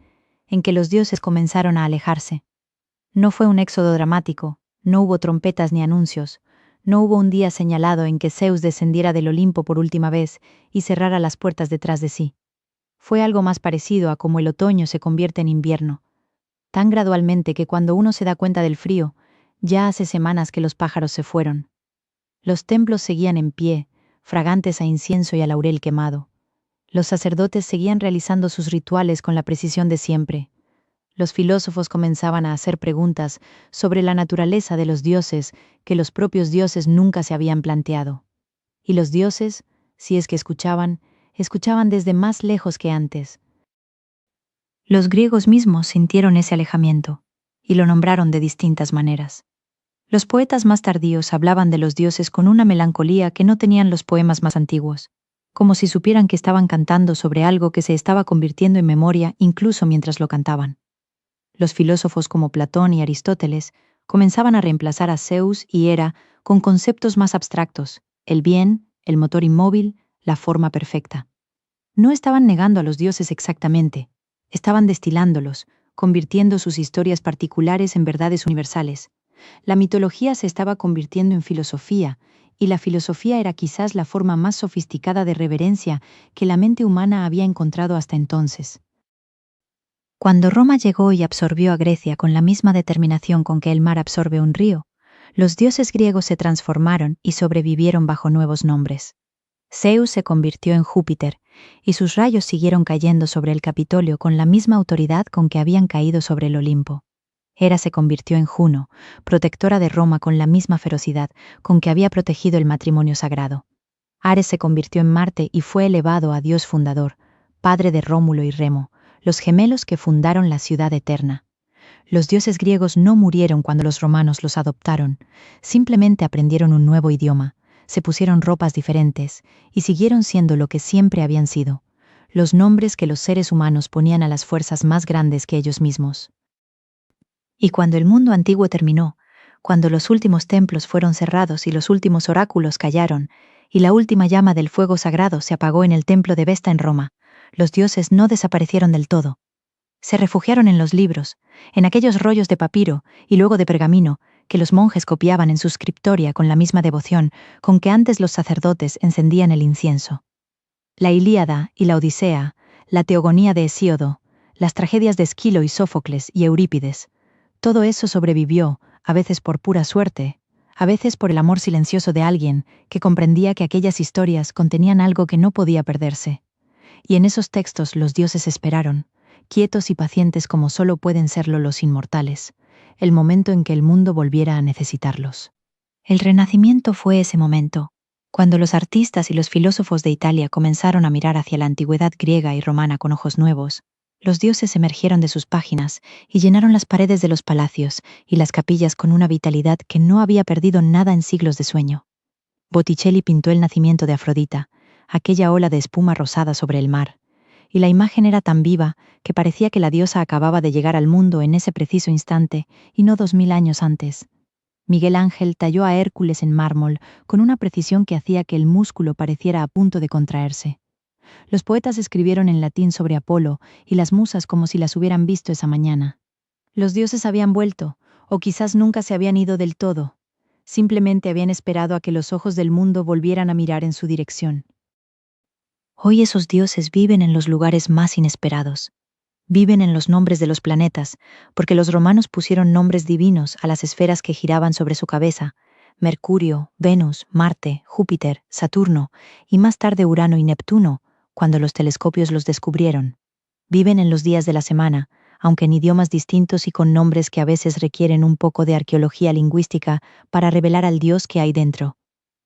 en que los dioses comenzaron a alejarse. No fue un éxodo dramático, no hubo trompetas ni anuncios, no hubo un día señalado en que Zeus descendiera del Olimpo por última vez y cerrara las puertas detrás de sí. Fue algo más parecido a como el otoño se convierte en invierno, tan gradualmente que cuando uno se da cuenta del frío, ya hace semanas que los pájaros se fueron. Los templos seguían en pie, fragantes a incienso y a laurel quemado. Los sacerdotes seguían realizando sus rituales con la precisión de siempre. Los filósofos comenzaban a hacer preguntas sobre la naturaleza de los dioses que los propios dioses nunca se habían planteado. Y los dioses, si es que escuchaban desde más lejos que antes. Los griegos mismos sintieron ese alejamiento, y lo nombraron de distintas maneras. Los poetas más tardíos hablaban de los dioses con una melancolía que no tenían los poemas más antiguos, como si supieran que estaban cantando sobre algo que se estaba convirtiendo en memoria incluso mientras lo cantaban. Los filósofos como Platón y Aristóteles comenzaban a reemplazar a Zeus y Hera con conceptos más abstractos, el bien, el motor inmóvil, la forma perfecta. No estaban negando a los dioses exactamente, estaban destilándolos, convirtiendo sus historias particulares en verdades universales. La mitología se estaba convirtiendo en filosofía, y la filosofía era quizás la forma más sofisticada de reverencia que la mente humana había encontrado hasta entonces. Cuando Roma llegó y absorbió a Grecia con la misma determinación con que el mar absorbe un río, los dioses griegos se transformaron y sobrevivieron bajo nuevos nombres. Zeus se convirtió en Júpiter, y sus rayos siguieron cayendo sobre el Capitolio con la misma autoridad con que habían caído sobre el Olimpo. Hera se convirtió en Juno, protectora de Roma con la misma ferocidad con que había protegido el matrimonio sagrado. Ares se convirtió en Marte y fue elevado a Dios fundador, padre de Rómulo y Remo, los gemelos que fundaron la ciudad eterna. Los dioses griegos no murieron cuando los romanos los adoptaron, simplemente aprendieron un nuevo idioma, se pusieron ropas diferentes y siguieron siendo lo que siempre habían sido, los nombres que los seres humanos ponían a las fuerzas más grandes que ellos mismos. Y cuando el mundo antiguo terminó, cuando los últimos templos fueron cerrados y los últimos oráculos callaron, y la última llama del fuego sagrado se apagó en el templo de Vesta en Roma, los dioses no desaparecieron del todo. Se refugiaron en los libros, en aquellos rollos de papiro y luego de pergamino que los monjes copiaban en su scriptoria con la misma devoción con que antes los sacerdotes encendían el incienso. La Ilíada y la Odisea, la Teogonía de Hesíodo, las tragedias de Esquilo y Sófocles y Eurípides, todo eso sobrevivió, a veces por pura suerte, a veces por el amor silencioso de alguien que comprendía que aquellas historias contenían algo que no podía perderse. Y en esos textos los dioses esperaron, quietos y pacientes como solo pueden serlo los inmortales, el momento en que el mundo volviera a necesitarlos. El Renacimiento fue ese momento, cuando los artistas y los filósofos de Italia comenzaron a mirar hacia la antigüedad griega y romana con ojos nuevos. Los dioses emergieron de sus páginas y llenaron las paredes de los palacios y las capillas con una vitalidad que no había perdido nada en siglos de sueño. Botticelli pintó el nacimiento de Afrodita, aquella ola de espuma rosada sobre el mar, y la imagen era tan viva que parecía que la diosa acababa de llegar al mundo en ese preciso instante y no 2000 años antes. Miguel Ángel talló a Hércules en mármol con una precisión que hacía que el músculo pareciera a punto de contraerse. Los poetas escribieron en latín sobre Apolo y las musas como si las hubieran visto esa mañana. Los dioses habían vuelto, o quizás nunca se habían ido del todo. Simplemente habían esperado a que los ojos del mundo volvieran a mirar en su dirección. Hoy esos dioses viven en los lugares más inesperados. Viven en los nombres de los planetas, porque los romanos pusieron nombres divinos a las esferas que giraban sobre su cabeza: Mercurio, Venus, Marte, Júpiter, Saturno, y más tarde Urano y Neptuno, cuando los telescopios los descubrieron. Viven en los días de la semana, aunque en idiomas distintos y con nombres que a veces requieren un poco de arqueología lingüística para revelar al Dios que hay dentro.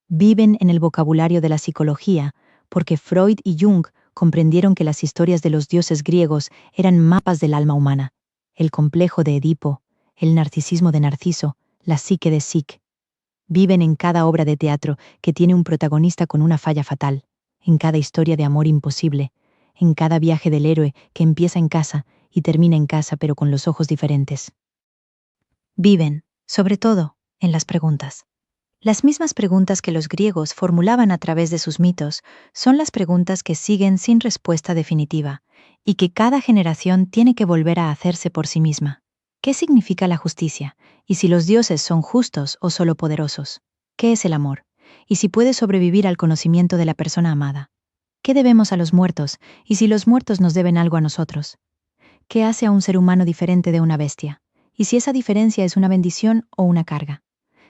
Viven en el vocabulario de la psicología, porque Freud y Jung comprendieron que las historias de los dioses griegos eran mapas del alma humana: el complejo de Edipo, el narcisismo de Narciso, la psique de Psique. Viven en cada obra de teatro que tiene un protagonista con una falla fatal, en cada historia de amor imposible, en cada viaje del héroe que empieza en casa y termina en casa pero con los ojos diferentes. Viven, sobre todo, en las preguntas. Las mismas preguntas que los griegos formulaban a través de sus mitos son las preguntas que siguen sin respuesta definitiva y que cada generación tiene que volver a hacerse por sí misma. ¿Qué significa la justicia? ¿Y si los dioses son justos o solo poderosos? ¿Qué es el amor? ¿Y si puede sobrevivir al conocimiento de la persona amada? ¿Qué debemos a los muertos? ¿Y si los muertos nos deben algo a nosotros? ¿Qué hace a un ser humano diferente de una bestia? ¿Y si esa diferencia es una bendición o una carga?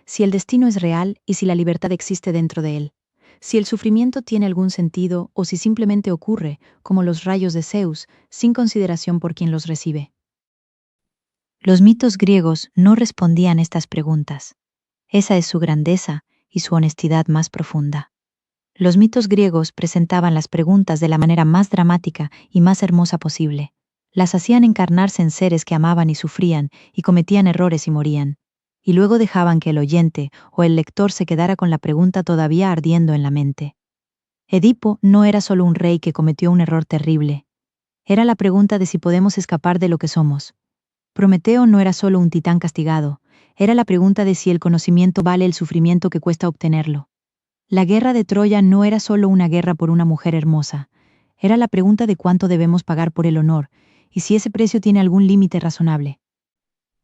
Si el destino es real y si la libertad existe dentro de él, si el sufrimiento tiene algún sentido o si simplemente ocurre, como los rayos de Zeus, sin consideración por quien los recibe. Los mitos griegos no respondían estas preguntas. Esa es su grandeza y su honestidad más profunda. Los mitos griegos presentaban las preguntas de la manera más dramática y más hermosa posible. Las hacían encarnarse en seres que amaban y sufrían y cometían errores y morían, y luego dejaban que el oyente o el lector se quedara con la pregunta todavía ardiendo en la mente. Edipo no era solo un rey que cometió un error terrible. Era la pregunta de si podemos escapar de lo que somos. Prometeo no era solo un titán castigado, era la pregunta de si el conocimiento vale el sufrimiento que cuesta obtenerlo. La guerra de Troya no era solo una guerra por una mujer hermosa, era la pregunta de cuánto debemos pagar por el honor, y si ese precio tiene algún límite razonable.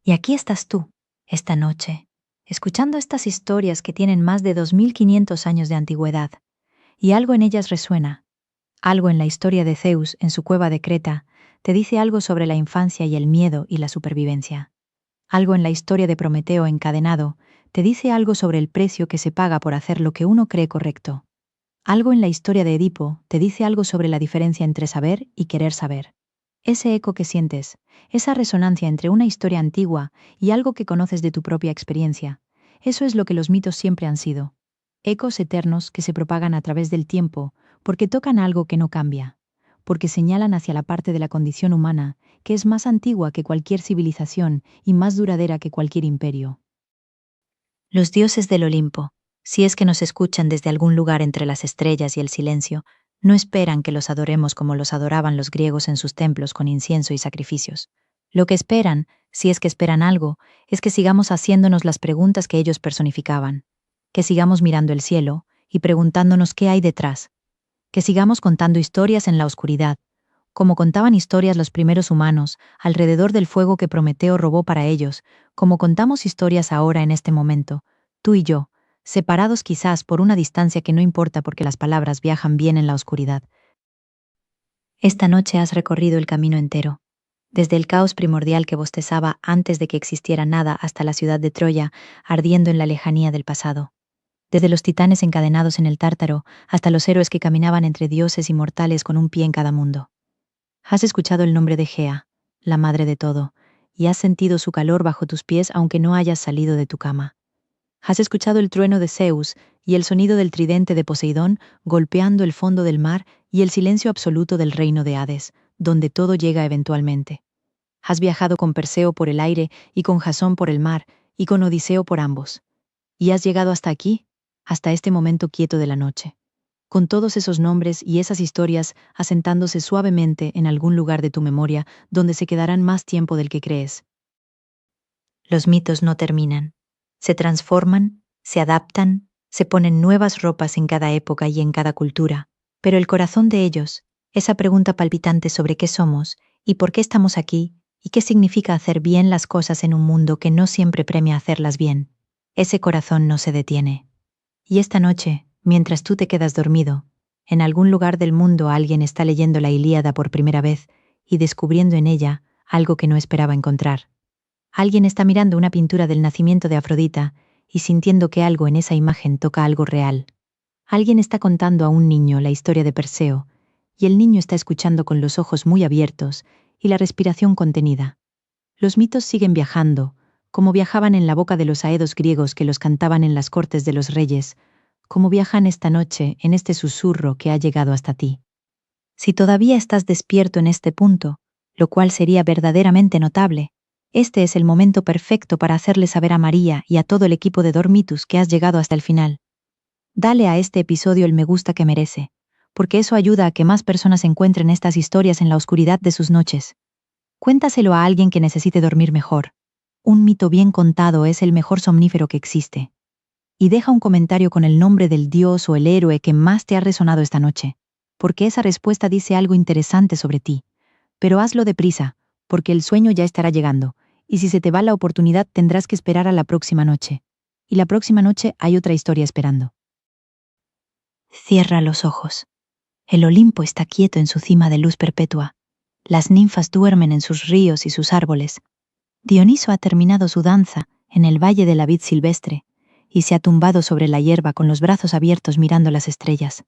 Y aquí estás tú, esta noche, escuchando estas historias que tienen más de 2500 años de antigüedad, y algo en ellas resuena. Algo en la historia de Zeus en su cueva de Creta te dice algo sobre la infancia y el miedo y la supervivencia. Algo en la historia de Prometeo encadenado te dice algo sobre el precio que se paga por hacer lo que uno cree correcto. Algo en la historia de Edipo te dice algo sobre la diferencia entre saber y querer saber. Ese eco que sientes, esa resonancia entre una historia antigua y algo que conoces de tu propia experiencia, eso es lo que los mitos siempre han sido. Ecos eternos que se propagan a través del tiempo porque tocan algo que no cambia, porque señalan hacia la parte de la condición humana que es más antigua que cualquier civilización y más duradera que cualquier imperio. Los dioses del Olimpo, si es que nos escuchan desde algún lugar entre las estrellas y el silencio, no esperan que los adoremos como los adoraban los griegos en sus templos con incienso y sacrificios. Lo que esperan, si es que esperan algo, es que sigamos haciéndonos las preguntas que ellos personificaban, que sigamos mirando el cielo y preguntándonos qué hay detrás, que sigamos contando historias en la oscuridad, como contaban historias los primeros humanos, alrededor del fuego que Prometeo robó para ellos, como contamos historias ahora en este momento, tú y yo, separados quizás por una distancia que no importa porque las palabras viajan bien en la oscuridad. Esta noche has recorrido el camino entero, desde el caos primordial que bostezaba antes de que existiera nada hasta la ciudad de Troya, ardiendo en la lejanía del pasado. Desde los titanes encadenados en el Tártaro hasta los héroes que caminaban entre dioses y mortales con un pie en cada mundo. Has escuchado el nombre de Gea, la madre de todo, y has sentido su calor bajo tus pies aunque no hayas salido de tu cama. Has escuchado el trueno de Zeus y el sonido del tridente de Poseidón golpeando el fondo del mar y el silencio absoluto del reino de Hades, donde todo llega eventualmente. Has viajado con Perseo por el aire y con Jasón por el mar y con Odiseo por ambos. Y has llegado hasta aquí, hasta este momento quieto de la noche, con todos esos nombres y esas historias asentándose suavemente en algún lugar de tu memoria donde se quedarán más tiempo del que crees. Los mitos no terminan. Se transforman, se adaptan, se ponen nuevas ropas en cada época y en cada cultura, pero el corazón de ellos, esa pregunta palpitante sobre qué somos y por qué estamos aquí y qué significa hacer bien las cosas en un mundo que no siempre premia hacerlas bien, ese corazón no se detiene. Y esta noche, mientras tú te quedas dormido, en algún lugar del mundo alguien está leyendo la Ilíada por primera vez y descubriendo en ella algo que no esperaba encontrar. Alguien está mirando una pintura del nacimiento de Afrodita y sintiendo que algo en esa imagen toca algo real. Alguien está contando a un niño la historia de Perseo, y el niño está escuchando con los ojos muy abiertos y la respiración contenida. Los mitos siguen viajando, como viajaban en la boca de los aedos griegos que los cantaban en las cortes de los reyes, como viajan esta noche en este susurro que ha llegado hasta ti. Si todavía estás despierto en este punto, lo cual sería verdaderamente notable, este es el momento perfecto para hacerle saber a María y a todo el equipo de Dormitus que has llegado hasta el final. Dale a este episodio el me gusta que merece, porque eso ayuda a que más personas encuentren estas historias en la oscuridad de sus noches. Cuéntaselo a alguien que necesite dormir mejor. Un mito bien contado es el mejor somnífero que existe. Y deja un comentario con el nombre del dios o el héroe que más te ha resonado esta noche, porque esa respuesta dice algo interesante sobre ti. Pero hazlo deprisa, porque el sueño ya estará llegando, y si se te va la oportunidad tendrás que esperar a la próxima noche. Y la próxima noche hay otra historia esperando. Cierra los ojos. El Olimpo está quieto en su cima de luz perpetua. Las ninfas duermen en sus ríos y sus árboles. Dioniso ha terminado su danza en el valle de la vid silvestre y se ha tumbado sobre la hierba con los brazos abiertos mirando las estrellas.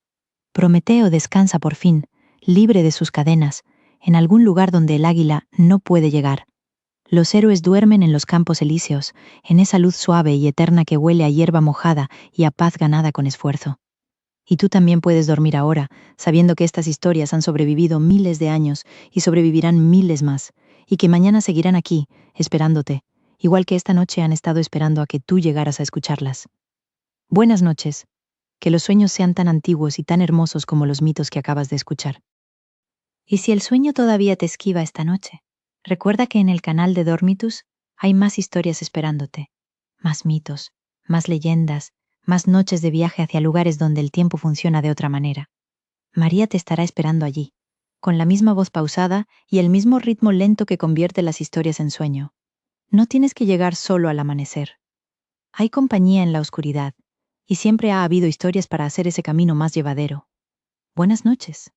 Prometeo descansa por fin, libre de sus cadenas, en algún lugar donde el águila no puede llegar. Los héroes duermen en los campos elíseos, en esa luz suave y eterna que huele a hierba mojada y a paz ganada con esfuerzo. Y tú también puedes dormir ahora, sabiendo que estas historias han sobrevivido miles de años y sobrevivirán miles más, y que mañana seguirán aquí, esperándote, igual que esta noche han estado esperando a que tú llegaras a escucharlas. Buenas noches. Que los sueños sean tan antiguos y tan hermosos como los mitos que acabas de escuchar. Y si el sueño todavía te esquiva esta noche, recuerda que en el canal de Dormitus hay más historias esperándote, más mitos, más leyendas, más noches de viaje hacia lugares donde el tiempo funciona de otra manera. María te estará esperando allí, con la misma voz pausada y el mismo ritmo lento que convierte las historias en sueño. No tienes que llegar solo al amanecer. Hay compañía en la oscuridad, y siempre ha habido historias para hacer ese camino más llevadero. Buenas noches.